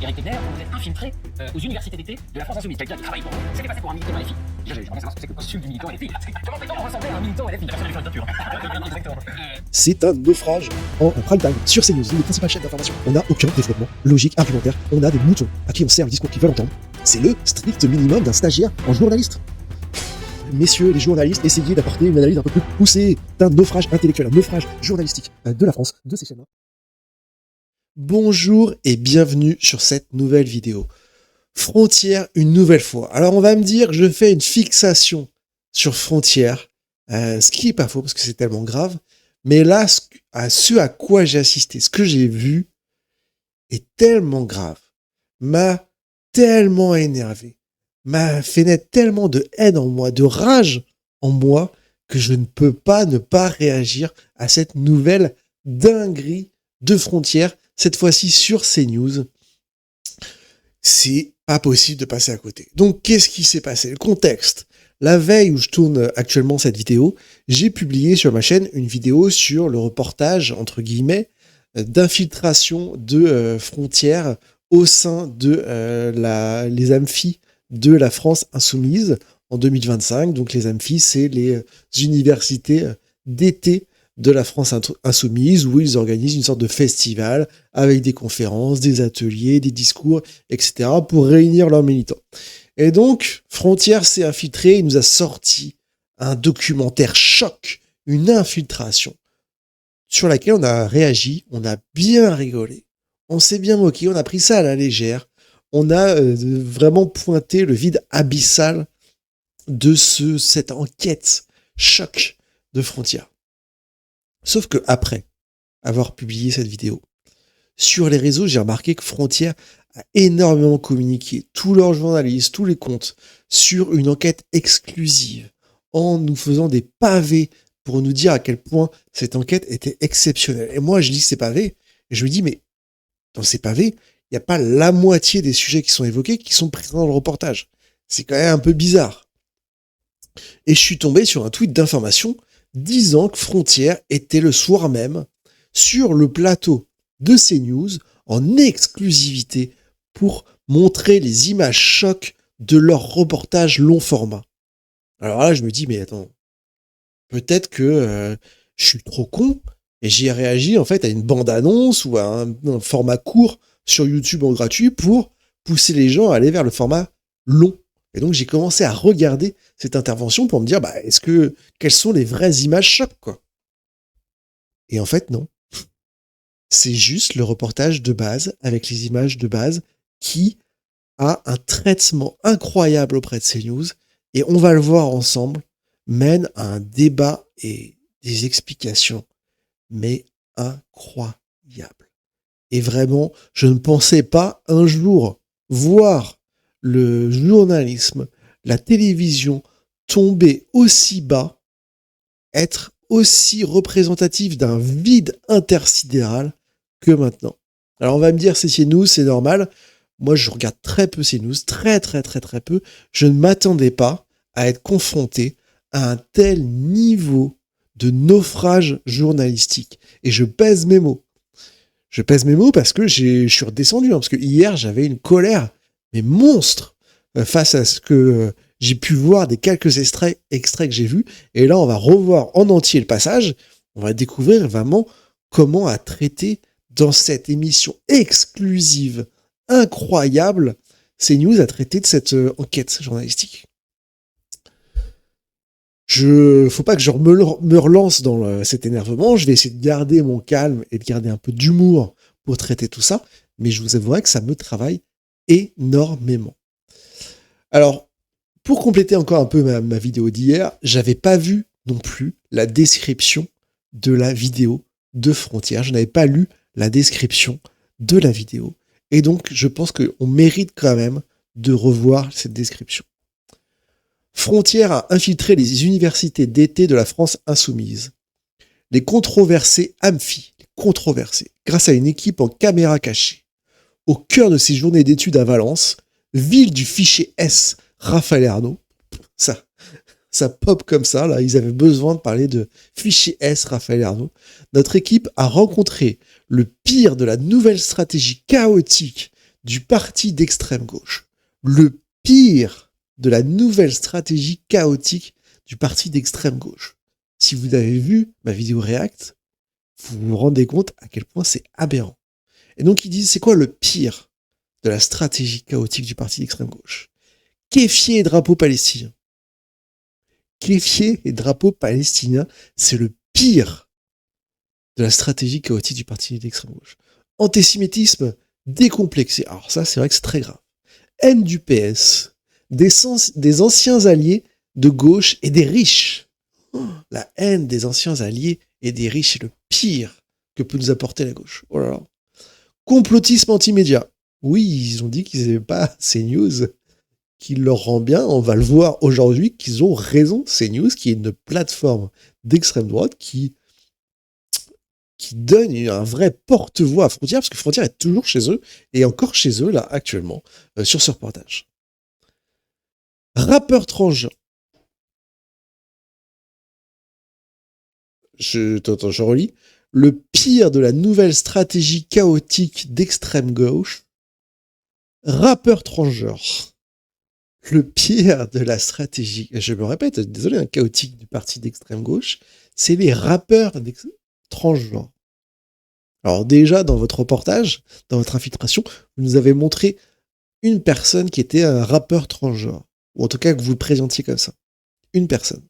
Éric Tegner, vous êtes infiltré aux universités d'été de la France Insoumise. Quelqu'un qui travaille pour vous. C'était passé pour un militant LFI. Déjà, j'aimerais savoir ce que c'est que le costume du militant LFI. Comment peut-on ressembler à un militant LFI? La personne du dictature. Exactement. C'est un naufrage en prime time sur CNews, les principales chaînes d'information. On n'a aucun développement logique, argumentaire. On a des moutons à qui on sert le discours qu'ils veulent entendre. C'est le strict minimum d'un stagiaire en journaliste. Messieurs les journalistes, essayez d'apporter une analyse un peu plus poussée d'un naufrage intellectuel, un naufrage journalistique de la France, de ces chaînes-là. Bonjour et bienvenue sur cette nouvelle vidéo. Frontières une nouvelle fois. Alors on va me dire que je fais une fixation sur Frontières, ce qui est pas faux parce que c'est tellement grave, mais là, ce à quoi j'ai assisté, ce que j'ai vu est tellement grave, m'a tellement énervé, m'a fait naître tellement de haine en moi, de rage en moi, que je ne peux pas ne pas réagir à cette nouvelle dinguerie de Frontières, cette fois-ci sur CNews. C'est pas possible de passer à côté. Donc, qu'est-ce qui s'est passé? Le contexte. La veille où je tourne actuellement cette vidéo, j'ai publié sur ma chaîne une vidéo sur le reportage, entre guillemets, d'infiltration de Frontières au sein de les amphis de la France Insoumise en 2025. Donc les amphis, c'est les universités d'été de la France Insoumise où ils organisent une sorte de festival avec des conférences, des ateliers, des discours, etc. pour réunir leurs militants. Et donc, Frontières s'est infiltré, il nous a sorti un documentaire choc, une infiltration sur laquelle on a réagi, on a bien rigolé, on s'est bien moqué, on a pris ça à la légère, on a vraiment pointé le vide abyssal de cette enquête choc de Frontières. Sauf que après avoir publié cette vidéo, sur les réseaux, j'ai remarqué que Frontières a énormément communiqué, tous leurs journalistes, tous les comptes, sur une enquête exclusive, en nous faisant des pavés pour nous dire à quel point cette enquête était exceptionnelle. Et moi, je lis ces pavés, et je me dis, mais dans ces pavés, il n'y a pas la moitié des sujets qui sont évoqués qui sont présents dans le reportage. C'est quand même un peu bizarre. Et je suis tombé sur un tweet d'information disant que Frontières était le soir même sur le plateau de CNews en exclusivité pour montrer les images chocs de leur reportage long format. Alors là, je me dis, mais attends, peut-être que je suis trop con et j'ai réagi en fait à une bande-annonce ou à un format court sur YouTube en gratuit pour pousser les gens à aller vers le format long. Et donc j'ai commencé à regarder cette intervention pour me dire, bah quelles sont les vraies images chocs, quoi. Et en fait, non. C'est juste le reportage de base, avec les images de base, qui a un traitement incroyable auprès de CNews, et on va le voir ensemble, mène à un débat et des explications, mais incroyables. Et vraiment, je ne pensais pas un jour voir le journalisme, la télévision tomber aussi bas, être aussi représentatif d'un vide intersidéral que maintenant. Alors on va me dire c'est CNews, c'est normal. Moi je regarde très peu CNews, très peu. Je ne m'attendais pas à être confronté à un tel niveau de naufrage journalistique. Et je pèse mes mots. Je pèse mes mots parce que je suis redescendu, parce que hier j'avais une colère mais monstre face à ce que j'ai pu voir des quelques extraits que j'ai vus. Et là on va revoir en entier le passage. On va découvrir vraiment comment a traité dans cette émission exclusive, incroyable, CNews a traité de cette enquête journalistique. Faut pas que je me relance dans cet énervement, je vais essayer de garder mon calme et de garder un peu d'humour pour traiter tout ça, mais je vous avouerai que ça me travaille énormément. Alors, pour compléter encore un peu ma vidéo d'hier, j'avais pas vu non plus la description de la vidéo de Frontières, je n'avais pas lu la description de la vidéo. Et donc, je pense qu'on mérite quand même de revoir cette description. Frontières a infiltré les universités d'été de la France Insoumise. Les controversés amphis, grâce à une équipe en caméra cachée. Au cœur de ces journées d'études à Valence, ville du fichier S, Raphaël Arnaud. Ça pop comme ça, là, ils avaient besoin de parler de fichier S, Raphaël Arnaud. Notre équipe a rencontré le pire de la nouvelle stratégie chaotique du parti d'extrême gauche. Le pire de la nouvelle stratégie chaotique du parti d'extrême gauche. Si vous avez vu ma vidéo React, vous vous rendez compte à quel point c'est aberrant. Et donc ils disent, c'est quoi le pire de la stratégie chaotique du parti d'extrême gauche? Kéfier et drapeau palestinien. Kéfier et drapeau palestinien, c'est le pire de la stratégie chaotique du parti d'extrême gauche. Antisémitisme décomplexé. Alors ça, c'est vrai que c'est très grave. Haine du PS, des anciens alliés de gauche et des riches. La haine des anciens alliés et des riches est le pire que peut nous apporter la gauche. Oh là là. Complotisme anti-média. Oui, ils ont dit qu'ils n'aimaient pas CNews, qu'il leur rend bien. On va le voir aujourd'hui qu'ils ont raison. CNews, qui est une plateforme d'extrême droite qui donne un vrai porte-voix à Frontière, parce que Frontière est toujours chez eux, et encore chez eux, là, actuellement, sur ce reportage. Rappeur transgenre. Je relis. Le pire de la nouvelle stratégie chaotique d'extrême gauche. Rappeur transgenre. Le pire de la stratégie, je me répète, désolé, un chaotique du parti d'extrême gauche, c'est les rappeurs transgenres. Alors déjà, dans votre reportage, dans votre infiltration, vous nous avez montré une personne qui était un rappeur transgenre. Ou en tout cas, que vous le présentiez comme ça. Une personne.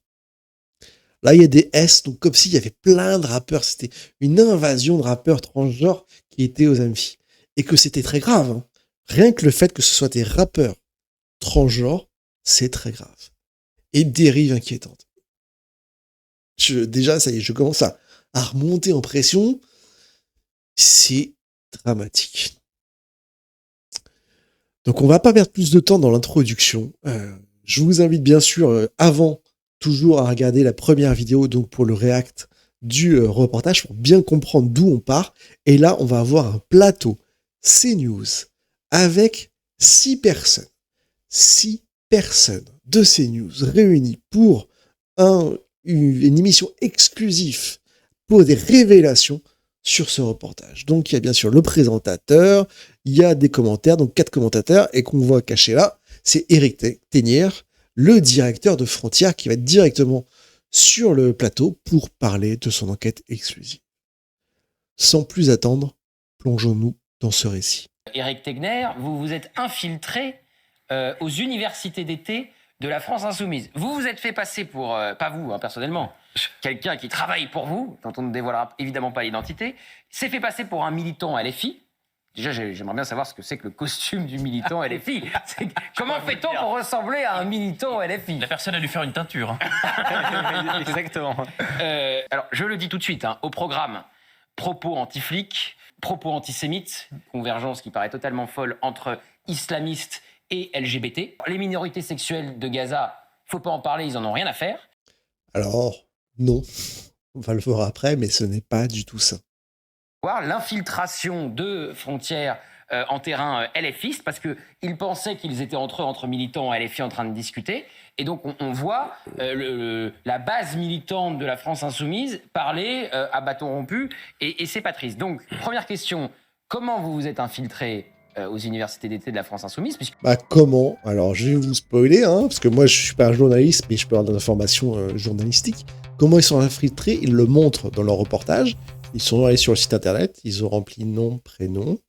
Là, il y a des S, donc comme s'il y avait plein de rappeurs. C'était une invasion de rappeurs transgenres qui étaient aux amphis. Et que c'était très grave. Hein. Rien que le fait que ce soit des rappeurs transgenres, c'est très grave. Et dérive inquiétante. Déjà, ça y est, je commence à remonter en pression. C'est dramatique. Donc on va pas perdre plus de temps dans l'introduction. Je vous invite bien sûr, avant, toujours à regarder la première vidéo donc pour le React du reportage pour bien comprendre d'où on part. Et là, on va avoir un plateau CNews avec 6 personnes. 6 personnes de CNews réunies pour une émission exclusive pour des révélations sur ce reportage. Donc il y a bien sûr le présentateur, il y a des commentaires, donc 4 commentateurs, et qu'on voit caché là, c'est Éric Thénière, le directeur de Frontière, qui va être directement sur le plateau pour parler de son enquête exclusive. Sans plus attendre, plongeons-nous dans ce récit. Éric Thénière, vous vous êtes infiltré aux universités d'été de la France Insoumise. Vous vous êtes fait passer pour, pas vous personnellement, quelqu'un qui travaille pour vous, dont on ne dévoilera évidemment pas l'identité, s'est fait passer pour un militant LFI. Déjà, j'aimerais bien savoir ce que c'est que le costume du militant LFI. Comment fait-on pour ressembler à un militant LFI? La personne a dû faire une teinture. Hein. Exactement. Alors, je le dis tout de suite, au programme, propos anti-flics, propos antisémites, convergence qui paraît totalement folle entre islamistes et LGBT. Les minorités sexuelles de Gaza, faut pas en parler, ils en ont rien à faire. Alors, non, on va le voir après, mais ce n'est pas du tout ça. L'infiltration de Frontières en terrain LFiste, parce qu'ils pensaient qu'ils étaient entre militants LFI en train de discuter, et donc on voit la base militante de la France Insoumise parler à bâton rompu, et c'est pas triste. Donc, première question, comment vous vous êtes infiltré aux universités d'été de la France Insoumise Comment? Alors, je vais vous spoiler, parce que moi, je suis pas un journaliste, mais je peux avoir des informations journalistiques. Comment ils sont infiltrés? Ils le montrent dans leur reportage. Ils sont allés sur le site internet, ils ont rempli nom, prénom,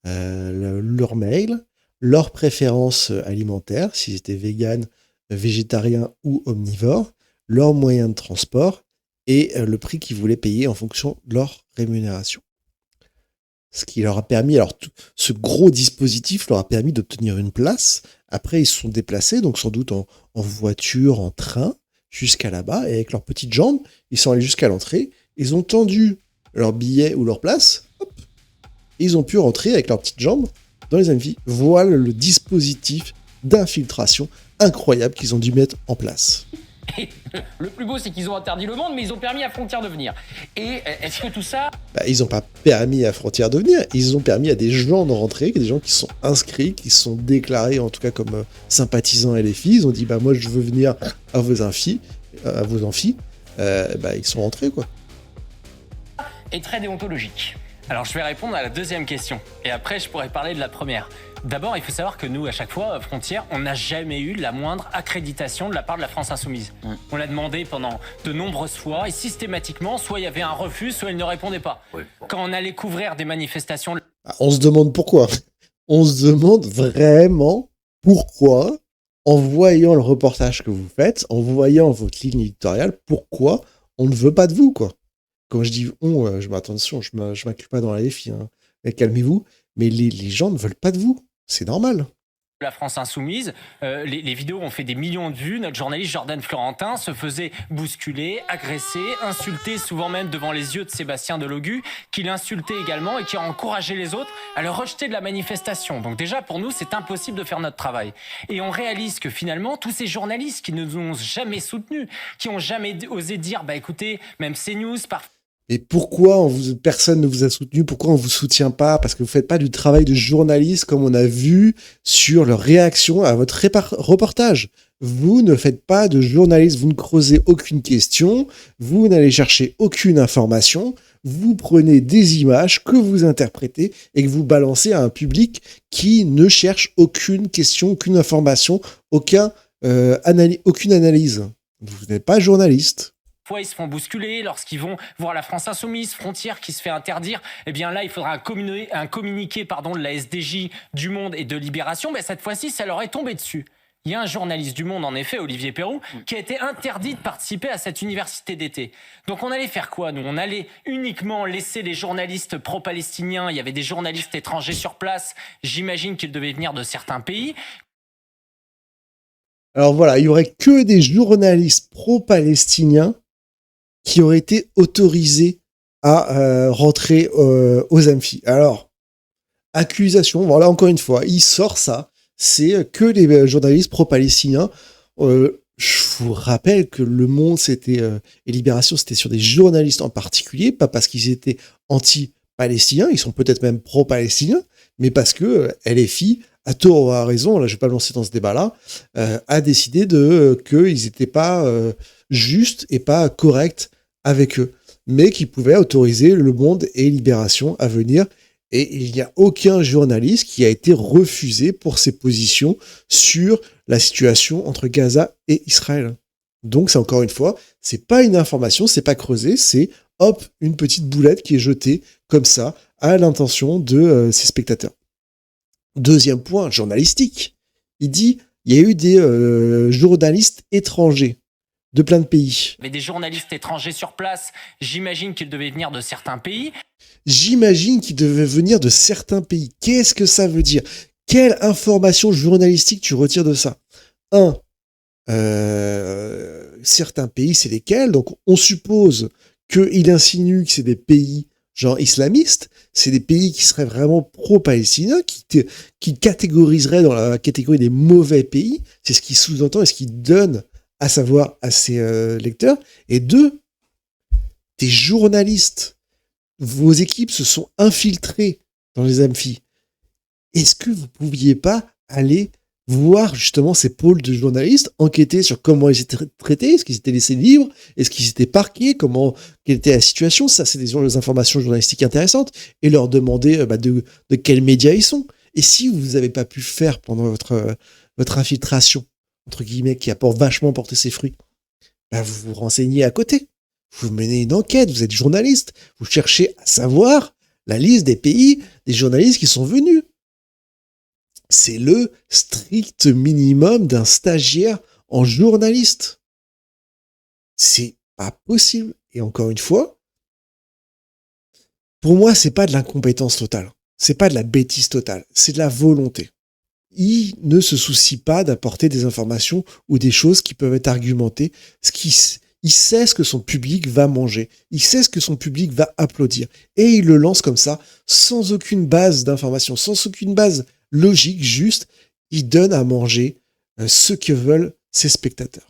leur mail, leurs préférences alimentaires, s'ils étaient véganes, végétariens ou omnivores, leurs moyens de transport et le prix qu'ils voulaient payer en fonction de leur rémunération. Ce qui leur a permis, alors ce gros dispositif leur a permis d'obtenir une place. Après, ils se sont déplacés, donc sans doute en voiture, en train, jusqu'à là-bas, et avec leurs petites jambes, ils sont allés jusqu'à l'entrée, ils ont tendu leur billet ou leur place, hop, et ils ont pu rentrer avec leurs petites jambes dans les amphis. Voilà le dispositif d'infiltration incroyable qu'ils ont dû mettre en place. Et le plus beau, c'est qu'ils ont interdit le monde, mais ils ont permis à Frontières de venir. Et est-ce que tout ça... Ils n'ont pas permis à Frontières de venir, ils ont permis à des gens de rentrer, des gens qui sont inscrits, qui sont déclarés en tout cas comme sympathisants LFI. Ils ont dit moi je veux venir à vos amphis, ils sont rentrés quoi. Est très déontologique. Alors, je vais répondre à la deuxième question. Et après, je pourrais parler de la première. D'abord, il faut savoir que nous, à chaque fois, Frontières, on n'a jamais eu la moindre accréditation de la part de la France Insoumise. On l'a demandé pendant de nombreuses fois et systématiquement, soit il y avait un refus, soit il ne répondait pas. Oui, bon. Quand on allait couvrir des manifestations... On se demande pourquoi. On se demande vraiment pourquoi, en voyant le reportage que vous faites, en voyant votre ligne éditoriale, pourquoi on ne veut pas de vous, quoi. Quand je dis on, attention, je m'inclus pas dans la défi, hein. Mais calmez-vous, mais les gens ne veulent pas de vous. C'est normal. La France Insoumise, les vidéos ont fait des millions de vues. Notre journaliste Jordan Florentin se faisait bousculer, agresser, insulter, souvent même devant les yeux de Sébastien Delogu, qui l'insultait également et qui a encouragé les autres à le rejeter de la manifestation. Donc déjà, pour nous, c'est impossible de faire notre travail. Et on réalise que finalement, tous ces journalistes qui ne nous ont jamais soutenus, qui n'ont jamais osé dire, bah écoutez, même CNews, parfois... Et pourquoi personne ne vous a soutenu? Pourquoi on vous soutient pas? Parce que vous faites pas du travail de journaliste comme on a vu sur leur réaction à votre reportage. Vous ne faites pas de journaliste, vous ne creusez aucune question, vous n'allez chercher aucune information, vous prenez des images que vous interprétez et que vous balancez à un public qui ne cherche aucune question, aucune information, aucune analyse. Vous n'êtes pas journaliste. Ils se font bousculer lorsqu'ils vont voir la France Insoumise, Frontières qui se fait interdire. Eh bien là, il faudra un communiqué de la SDJ, du Monde et de Libération. Mais cette fois-ci, ça leur est tombé dessus. Il y a un journaliste du Monde, en effet, Olivier Perroux, qui a été interdit de participer à cette université d'été. Donc on allait faire quoi, nous? On allait uniquement laisser les journalistes pro-palestiniens. Il y avait des journalistes étrangers sur place. J'imagine qu'ils devaient venir de certains pays. Alors voilà, il y aurait que des journalistes pro-palestiniens qui auraient été autorisés à rentrer aux amphis. Alors, accusation, voilà, encore une fois, il sort ça, c'est que les journalistes pro-palestiniens. Je vous rappelle que Le Monde, et Libération, c'était sur des journalistes en particulier, pas parce qu'ils étaient anti-palestiniens, ils sont peut-être même pro-palestiniens, mais parce que LFI, à tort ou à raison, là je vais pas me lancer dans ce débat-là, a décidé qu'ils n'étaient pas justes et pas corrects avec eux, mais qu'ils pouvaient autoriser Le Monde et Libération à venir. Et il n'y a aucun journaliste qui a été refusé pour ses positions sur la situation entre Gaza et Israël. Donc, c'est encore une fois, c'est pas une information, c'est pas creusé, c'est hop, une petite boulette qui est jetée comme ça à l'intention de ses spectateurs. Deuxième point, journalistique. Il dit, il y a eu des journalistes étrangers de plein de pays. Il y avait des journalistes étrangers sur place. J'imagine qu'ils devaient venir de certains pays. J'imagine qu'ils devaient venir de certains pays. Qu'est-ce que ça veut dire? Quelle information journalistique tu retires de ça? Certains pays, c'est lesquels? Donc, on suppose qu'il insinue que c'est des pays genre islamistes. C'est des pays qui seraient vraiment pro-palestiniens, qui catégoriseraient dans la catégorie des mauvais pays. C'est ce qui sous-entend et ce qui donne à savoir à ses lecteurs. Et deux, des journalistes. Vos équipes se sont infiltrées dans les amphis. Est-ce que vous pouviez pas aller voir justement ces pôles de journalistes, enquêter sur comment ils étaient traités, est-ce qu'ils étaient laissés libres, est-ce qu'ils étaient parqués, quelle était la situation? Ça, c'est des informations journalistiques intéressantes. Et leur demander de quels médias ils sont. Et si vous n'avez pas pu faire pendant votre infiltration, entre guillemets, qui a vachement porté ses fruits, vous vous renseignez à côté. Vous menez une enquête, vous êtes journaliste, vous cherchez à savoir la liste des pays, des journalistes qui sont venus. C'est le strict minimum d'un stagiaire en journaliste. C'est pas possible. Et encore une fois, pour moi, c'est pas de l'incompétence totale. C'est pas de la bêtise totale. C'est de la volonté. Il ne se soucie pas d'apporter des informations ou des choses qui peuvent être argumentées. Il sait ce que son public va manger. Il sait ce que son public va applaudir. Et il le lance comme ça, sans aucune base d'information, sans aucune base logique, juste. Il donne à manger ce que veulent ses spectateurs.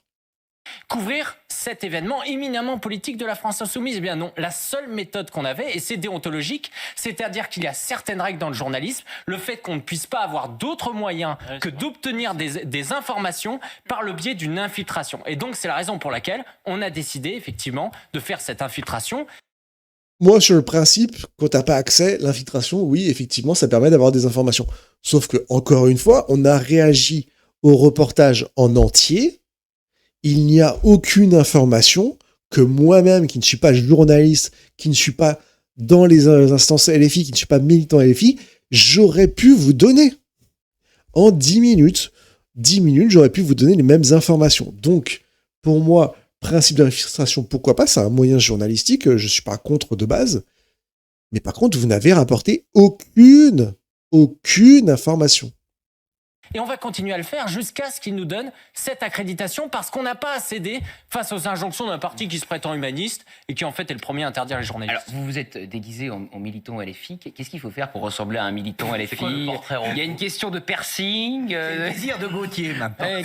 Couvrir cet événement éminemment politique de la France Insoumise? Eh bien non, la seule méthode qu'on avait, et c'est déontologique, c'est-à-dire qu'il y a certaines règles dans le journalisme, le fait qu'on ne puisse pas avoir d'autres moyens que d'obtenir des informations par le biais d'une infiltration. Et donc c'est la raison pour laquelle on a décidé effectivement de faire cette infiltration. Moi, sur le principe, quand t'as pas accès, l'infiltration, oui, effectivement, ça permet d'avoir des informations. Sauf que, encore une fois, on a réagi au reportage en entier. Il n'y a aucune information que moi-même, qui ne suis pas journaliste, qui ne suis pas dans les instances LFI, qui ne suis pas militant LFI, j'aurais pu vous donner. En 10 minutes, j'aurais pu vous donner les mêmes informations. Donc, pour moi, principe d'infiltration, pourquoi pas, c'est un moyen journalistique, je ne suis pas contre de base. Mais par contre, vous n'avez rapporté aucune information. Et on va continuer à le faire jusqu'à ce qu'ils nous donnent cette accréditation parce qu'on n'a pas cédé face aux injonctions d'un parti qui se prétend humaniste et qui en fait est le premier à interdire les journalistes. Alors, vous vous êtes déguisé en militant LFI. Qu'est-ce qu'il faut faire pour ressembler à un militant LFI? quoi le portrait Il y a une question de piercing. C'est le désir de Gauthier maintenant.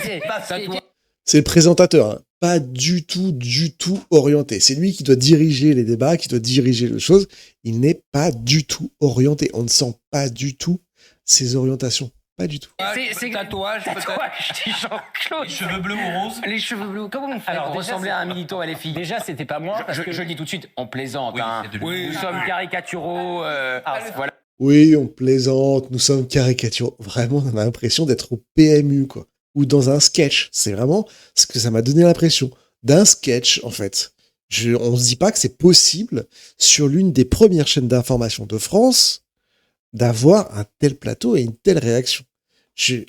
C'est le présentateur, hein. Pas du tout orienté. C'est lui qui doit diriger les débats, qui doit diriger les choses. Il n'est pas du tout orienté. On ne sent pas du tout ses orientations. Pas du tout. C'est tatouage, dit Jean-Claude. Les cheveux bleus ou roses. Les cheveux bleus. Comment on fait Alors, pour déjà, ressembler à un militant LFI? Déjà, c'était pas moi. Parce que Je le dis tout de suite, on plaisante. Oui, hein. c'est de l'humour. Nous sommes caricaturaux. Voilà. Oui, on plaisante, nous sommes caricaturaux. Vraiment, on a l'impression d'être au PMU, quoi. Ou dans un sketch. C'est vraiment ce que ça m'a donné l'impression. D'un sketch, en fait. On se dit pas que c'est possible, sur l'une des premières chaînes d'information de France, d'avoir un tel plateau et une telle réaction.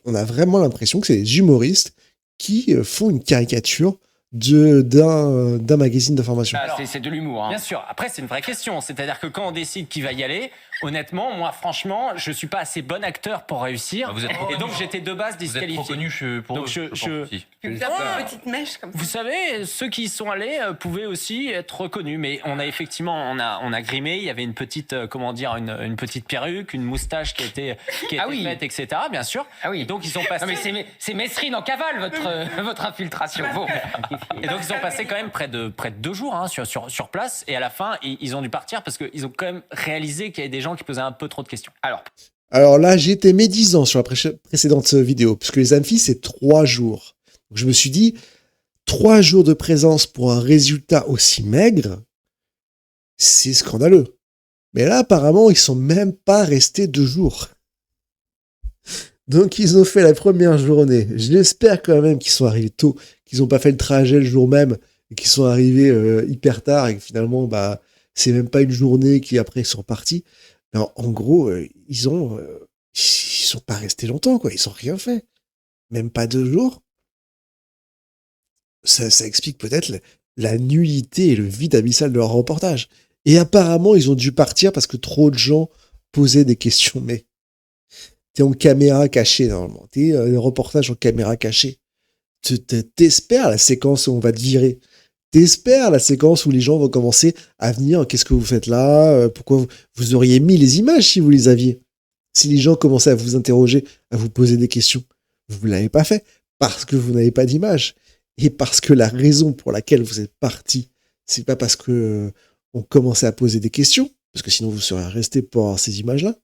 On a vraiment l'impression que c'est des humoristes qui font une caricature d'un magazine d'information. Ah, c'est de l'humour. Hein. Bien sûr. Après, c'est une vraie question. C'est-à-dire que quand on décide qui va y aller, honnêtement, moi, franchement, je suis pas assez bon acteur pour réussir. Vous êtes et donc, j'étais de base Vous êtes trop disqualifié. connu pour Donc, eux. je- pense aussi. Tu tapes une petite mèche comme ça. Vous savez, ceux qui y sont allés pouvaient aussi être reconnus, mais on a effectivement, on a grimé. Il y avait une petite, une petite perruque, une moustache qui était Ah oui. faite, etc. Bien sûr. Ah oui. Et donc ils ont passé. Non, mais c'est Mesrine en cavale, votre infiltration. Bon. Et donc ils ont passé quand même près de 2 jours hein, sur place. Et à la fin, ils ont dû partir parce qu'ils ont quand même réalisé qu'il y avait des gens qui posaient un peu trop de questions. Alors là, j'étais médisant sur la précédente vidéo, puisque les amphis, c'est 3 jours. Donc je me suis dit, 3 jours de présence pour un résultat aussi maigre, c'est scandaleux. Mais là, apparemment, ils sont même pas restés 2 jours. Donc ils ont fait la première journée. J'espère quand même qu'ils sont arrivés tôt, qu'ils n'ont pas fait le trajet le jour même, et qu'ils sont arrivés hyper tard, et que finalement, c'est même pas une journée qui après ils sont partis. En gros, ils sont pas restés longtemps, quoi. Ils ont rien fait. Même pas 2 jours. Ça explique peut-être la nullité et le vide abyssal de leur reportage. Et apparemment, ils ont dû partir parce que trop de gens posaient des questions. Mais t'es en caméra cachée, normalement. T'es un reportage en caméra cachée. T'espères la séquence où on va te virer. T'espères la séquence où les gens vont commencer à venir. Qu'est-ce que vous faites là? Pourquoi vous auriez mis les images si vous les aviez? Si les gens commençaient à vous interroger, à vous poser des questions, vous ne l'avez pas fait parce que vous n'avez pas d'image. Et parce que la raison pour laquelle vous êtes parti, c'est pas parce que on commençait à poser des questions, parce que sinon vous seriez resté pour avoir ces images-là.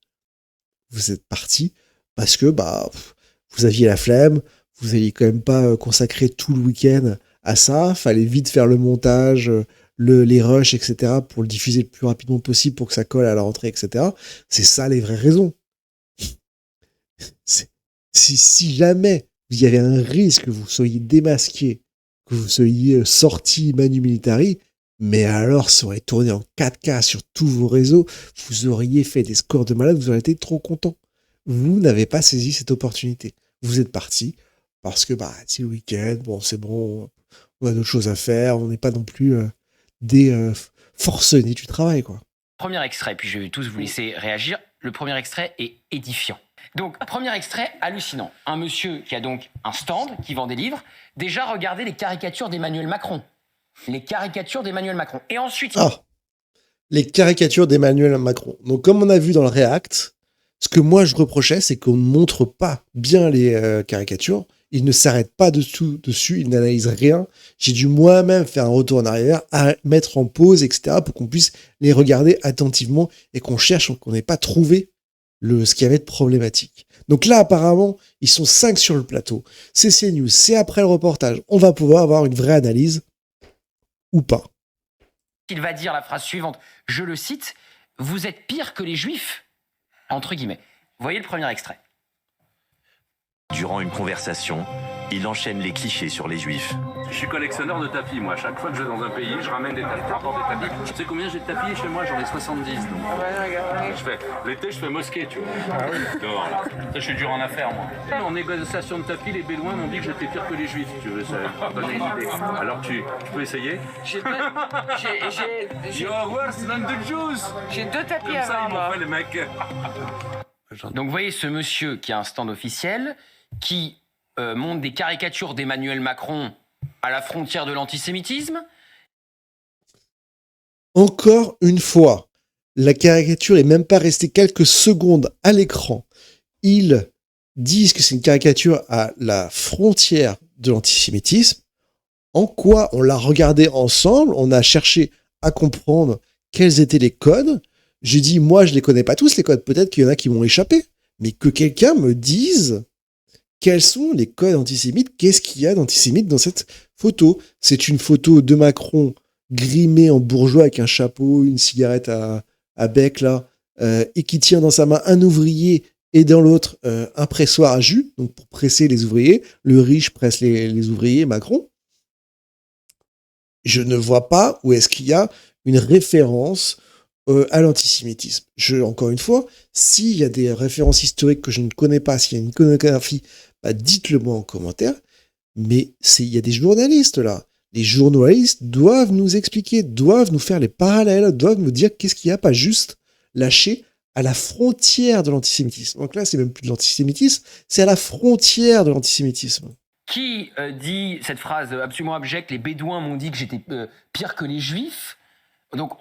Vous êtes parti parce que vous aviez la flemme, vous alliez quand même pas consacrer tout le week-end à ça, fallait vite faire le montage, les rushs, etc., pour le diffuser le plus rapidement possible pour que ça colle à la rentrée, etc. C'est ça les vraies raisons. Si jamais il y avait un risque que vous soyez démasqué, que vous soyez sorti Manu Militari, mais alors ça aurait tourné en 4K sur tous vos réseaux, vous auriez fait des scores de malade, vous auriez été trop content. Vous n'avez pas saisi cette opportunité. Vous êtes parti parce que c'est le week-end, bon c'est bon, on a d'autres choses à faire, on n'est pas non plus des forcenés du travail, quoi. Premier extrait, puis je vais tous vous laisser réagir. Le premier extrait est édifiant. Donc, premier extrait hallucinant. Un monsieur qui a donc un stand, qui vend des livres. Déjà, regardez les caricatures d'Emmanuel Macron. Les caricatures d'Emmanuel Macron. Et ensuite... Les caricatures d'Emmanuel Macron. Donc, comme on a vu dans le React, ce que moi je reprochais, c'est qu'on ne montre pas bien les caricatures. Il ne s'arrête pas dessus, il n'analyse rien. J'ai dû moi-même faire un retour en arrière, à mettre en pause, etc., pour qu'on puisse les regarder attentivement et qu'on cherche, qu'on n'ait pas trouvé ce qu'il y avait de problématique. Donc là, apparemment, ils sont 5 sur le plateau. C'est CNews, c'est après le reportage. On va pouvoir avoir une vraie analyse ou pas. Il va dire la phrase suivante, je le cite, « Vous êtes pire que les Juifs », entre guillemets. Voyez le premier extrait. Durant une conversation, il enchaîne les clichés sur les juifs. Je suis collectionneur de tapis, moi. Chaque fois que je vais dans un pays, je ramène des tapis, j'apporte des tapis. Tu sais combien j'ai de tapis chez moi? J'en ai 70. Donc. L'été, je fais mosquée, tu vois. Dehors, là. Ça, je suis dur en affaires, moi. En négociation de tapis, les Bédouins m'ont dit que j'étais pire que les Juifs, si tu veux. Ça va te donner une idée. Alors, tu peux essayer? You're worse than the Jews. J'ai 2 tapis Comme à ça, ils m'ont vendre. fait, les mecs. Donc vous voyez ce monsieur qui a un stand officiel, qui montre des caricatures d'Emmanuel Macron à la frontière de l'antisémitisme. Encore une fois, la caricature est même pas restée quelques secondes à l'écran. Ils disent que c'est une caricature à la frontière de l'antisémitisme. En quoi on l'a regardé ensemble, on a cherché à comprendre quels étaient les codes. J'ai dit, moi, je les connais pas tous, les codes. Peut-être qu'il y en a qui m'ont échappé. Mais que quelqu'un me dise quels sont les codes antisémites, qu'est-ce qu'il y a d'antisémite dans cette photo. C'est une photo de Macron grimé en bourgeois avec un chapeau, une cigarette à bec, là, et qui tient dans sa main un ouvrier et dans l'autre un pressoir à jus, donc pour presser les ouvriers. Le riche presse les ouvriers, Macron. Je ne vois pas où est-ce qu'il y a une référence à l'antisémitisme. Encore une fois, s'il y a des références historiques que je ne connais pas, s'il y a une iconographie, bah dites-le moi en commentaire. Mais il y a des journalistes là. Les journalistes doivent nous expliquer, doivent nous faire les parallèles, doivent nous dire qu'est-ce qu'il y a, pas juste lâché à la frontière de l'antisémitisme. Donc là, c'est même plus de l'antisémitisme, c'est à la frontière de l'antisémitisme. Qui dit cette phrase absolument abjecte, les Bédouins m'ont dit que j'étais pire que les Juifs. Donc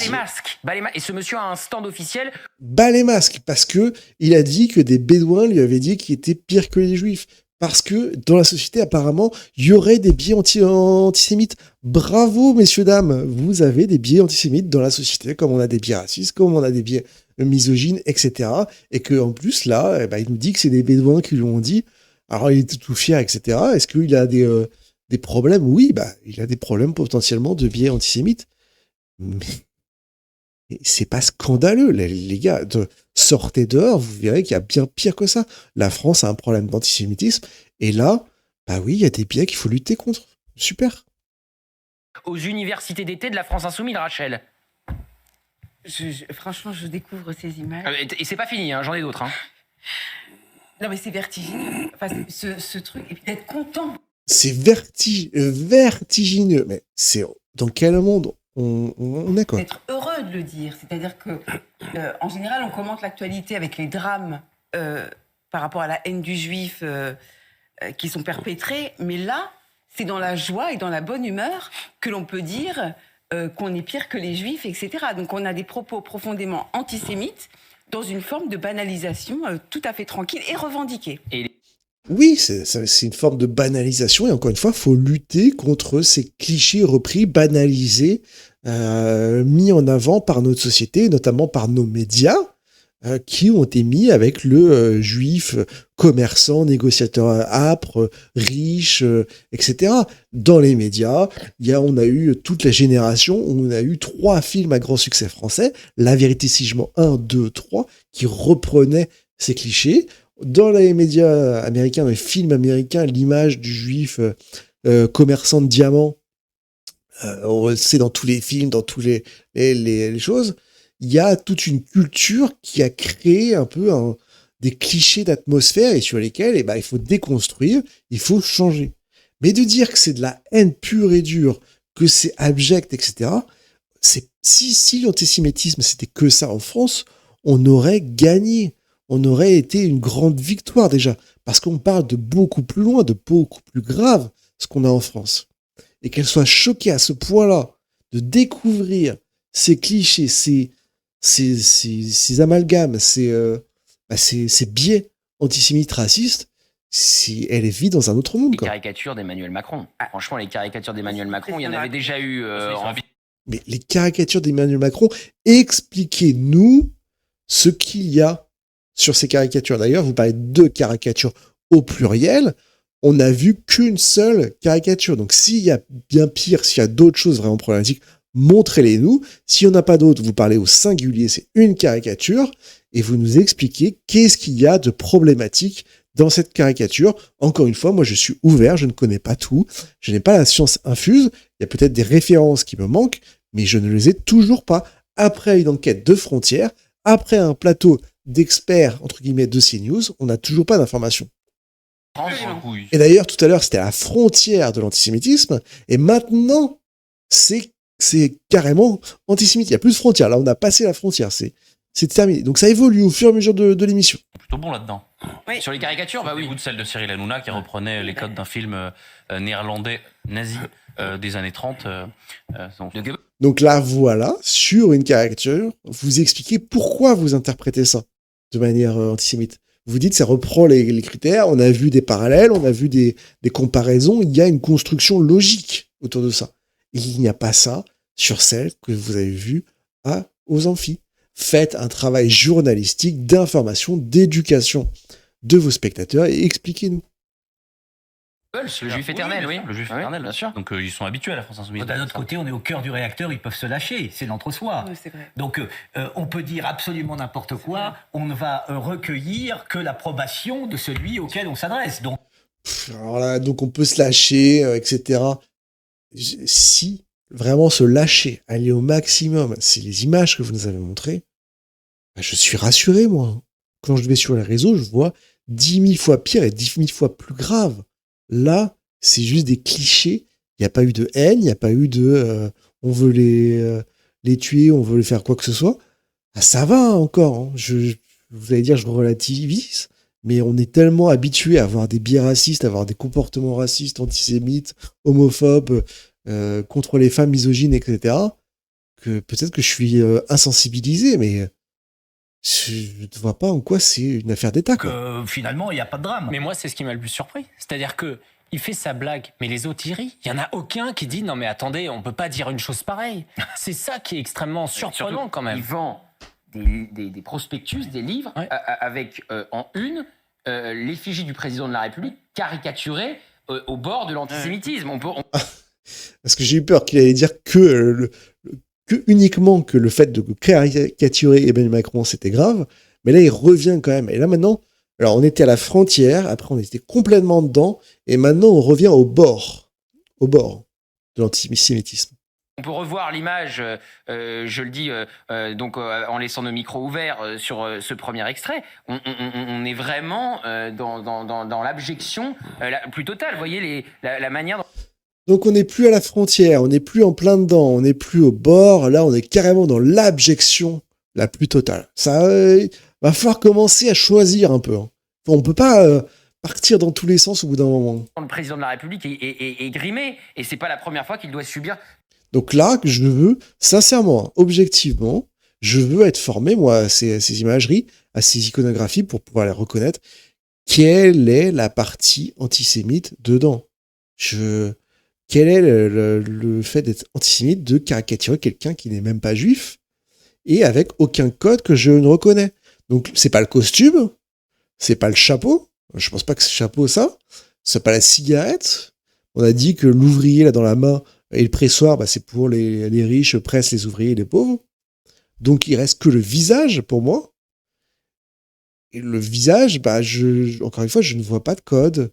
les masques. Et ce monsieur a un stand officiel. Bas les masques, parce que il a dit que des Bédouins lui avaient dit qu'il était pire que les Juifs. Parce que dans la société, apparemment, il y aurait des biais antisémites. Bravo, messieurs, dames. Vous avez des biais antisémites dans la société, comme on a des biais racistes, comme on a des biais misogynes, etc. Et qu'en plus, là, il nous dit que c'est des Bédouins qui lui ont dit. Alors, il était tout fier, etc. Est-ce qu'il a des problèmes? Oui, il a des problèmes potentiellement de biais antisémites. Mais c'est pas scandaleux, les gars. Sortez dehors, vous verrez qu'il y a bien pire que ça. La France a un problème d'antisémitisme. Et là, oui, il y a des biais qu'il faut lutter contre. Super. Aux universités d'été de la France Insoumise, Rachel. Franchement, je découvre ces images. Et c'est pas fini, hein, j'en ai d'autres. Hein. Non, mais c'est vertigineux. Enfin, ce truc, et puis d'être content. C'est vertigineux. Mais c'est dans quel monde on est, quoi? Être heureux de le dire. C'est-à-dire que, en général, on commente l'actualité avec les drames par rapport à la haine du juif qui sont perpétrés. Mais là, c'est dans la joie et dans la bonne humeur que l'on peut dire qu'on est pire que les juifs, etc. Donc on a des propos profondément antisémites dans une forme de banalisation tout à fait tranquille et revendiquée. Oui, c'est une forme de banalisation, et encore une fois, il faut lutter contre ces clichés repris, banalisés, mis en avant par notre société, notamment par nos médias, qui ont été mis avec le juif commerçant, négociateur âpre, riche, etc. Dans les médias, on a eu toute la génération où on a eu 3 films à grand succès français, La Vérité si je mens 1, 2, 3, qui reprenaient ces clichés. Dans les médias américains, dans les films américains, l'image du juif commerçant de diamants, c'est dans tous les films, dans tous les choses. Il y a toute une culture qui a créé un peu des clichés d'atmosphère et sur lesquels il faut déconstruire, il faut changer. Mais de dire que c'est de la haine pure et dure, que c'est abject, etc., si l'antisémitisme c'était que ça en France, on aurait gagné. On aurait été une grande victoire déjà, parce qu'on parle de beaucoup plus loin, de beaucoup plus grave, ce qu'on a en France. Et qu'elle soit choquée à ce point-là de découvrir ces clichés, ces amalgames, ces biais antisémites racistes, elle vit dans un autre monde. Les caricatures d'Emmanuel Macron. Franchement, les caricatures d'Emmanuel Macron, il y en avait déjà eu en vie. Mais les caricatures d'Emmanuel Macron, expliquez-nous ce qu'il y a sur ces caricatures. D'ailleurs, vous parlez de caricatures au pluriel. on n'a vu qu'une seule caricature. Donc s'il y a bien pire, s'il y a d'autres choses vraiment problématiques, montrez-les-nous. S'il n'y en a pas d'autres, vous parlez au singulier, c'est une caricature, et vous nous expliquez qu'est-ce qu'il y a de problématique dans cette caricature. Encore une fois, moi je suis ouvert, je ne connais pas tout, je n'ai pas la science infuse, il y a peut-être des références qui me manquent, mais je ne les ai toujours pas. Après une enquête de Frontières, après un plateau d'experts, entre guillemets, de CNews, on n'a toujours pas d'informations. Et d'ailleurs, tout à l'heure, c'était à la frontière de l'antisémitisme, et maintenant, c'est carrément antisémite. Il n'y a plus de frontière. Là, on a passé la frontière. C'est terminé. Donc ça évolue au fur et à mesure de l'émission. Plutôt bon là-dedans. Oui. Sur les caricatures, bah oui. Ou de celle de Cyril Hanouna qui reprenait les codes d'un film néerlandais nazi des années 30. De Goebbels. Donc là, voilà, sur une caricature, vous expliquez pourquoi vous interprétez ça de manière antisémite. Vous dites, ça reprend les critères, on a vu des parallèles, on a vu des comparaisons, il y a une construction logique autour de ça. Et il n'y a pas ça sur celle que vous avez vue aux amphis. Faites un travail journalistique, d'information, d'éducation de vos spectateurs et expliquez-nous. Le juif éternel, oui. Le juif Ouais, éternel, bien sûr. Donc ils sont habitués à la France Insoumise. D'un autre côté, on est au cœur du réacteur, ils peuvent se lâcher, c'est l'entre-soi. Oui, c'est vrai. Donc on peut dire absolument n'importe quoi, on ne va recueillir que l'approbation de celui auquel on s'adresse. Donc Alors là, donc on peut se lâcher, etc. Si vraiment se lâcher, aller au maximum, c'est les images que vous nous avez montrées, bah, je suis rassuré, moi. Quand je vais sur les réseaux, je vois 10 000 fois pire et 10 000 fois plus grave. Là, c'est juste des clichés. Il n'y a pas eu de haine, il n'y a pas eu de on veut les tuer, on veut les faire quoi que ce soit. Ah, ça va encore. Hein. Vous allez dire, je relativise, mais on est tellement habitué à avoir des biais racistes, à avoir des comportements racistes, antisémites, homophobes, contre les femmes misogynes, etc., que peut-être que je suis insensibilisé, mais je ne vois pas en quoi c'est une affaire d'État. Quoi. finalement, il n'y a pas de drame. Mais moi, c'est ce qui m'a le plus surpris. C'est-à-dire que il fait sa blague, mais les autres, ils rient. Il n'y en a aucun qui dit « Non, mais attendez, on peut pas dire une chose pareille. » C'est ça qui est extrêmement surprenant, Surtout, quand même. Il vend des prospectus, des livres, Ouais. avec en une l'effigie du président de la République caricaturée au bord de l'antisémitisme. Parce que j'ai eu peur qu'il allait dire que uniquement que le fait de caricaturer Emmanuel Macron, c'était grave. Mais là, il revient quand même. Et là, maintenant, alors on était à la frontière, après on était complètement dedans, et maintenant on revient au bord de l'antisémitisme. On peut revoir l'image, je le dis donc en laissant nos micros ouverts sur ce premier extrait. On est vraiment dans l'abjection la plus totale. Vous voyez la manière dont... Donc on n'est plus à la frontière, on n'est plus en plein dedans, on n'est plus au bord, là on est carrément dans l'abjection la plus totale. Ça va falloir commencer à choisir un peu. Hein. On peut pas partir dans tous les sens au bout d'un moment. le président de la République est grimé, et c'est pas la première fois qu'il doit subir... Donc là, je veux, sincèrement, objectivement, je veux être formé, moi, à ces imageries, à ces iconographies, pour pouvoir les reconnaître. Quelle est la partie antisémite dedans ? Quel est le fait d'être antisémite, de caricaturer quelqu'un qui n'est même pas juif, et avec aucun code que je ne reconnais. Donc, c'est pas le costume, c'est pas le chapeau, je pense pas que c'est le chapeau, ça, c'est pas la cigarette. On a dit que l'ouvrier, là, dans la main, et le pressoir, bah, c'est pour les riches, pressent les ouvriers et les pauvres. Donc, il reste que le visage, pour moi. Et le visage, bah, encore une fois, je ne vois pas de code.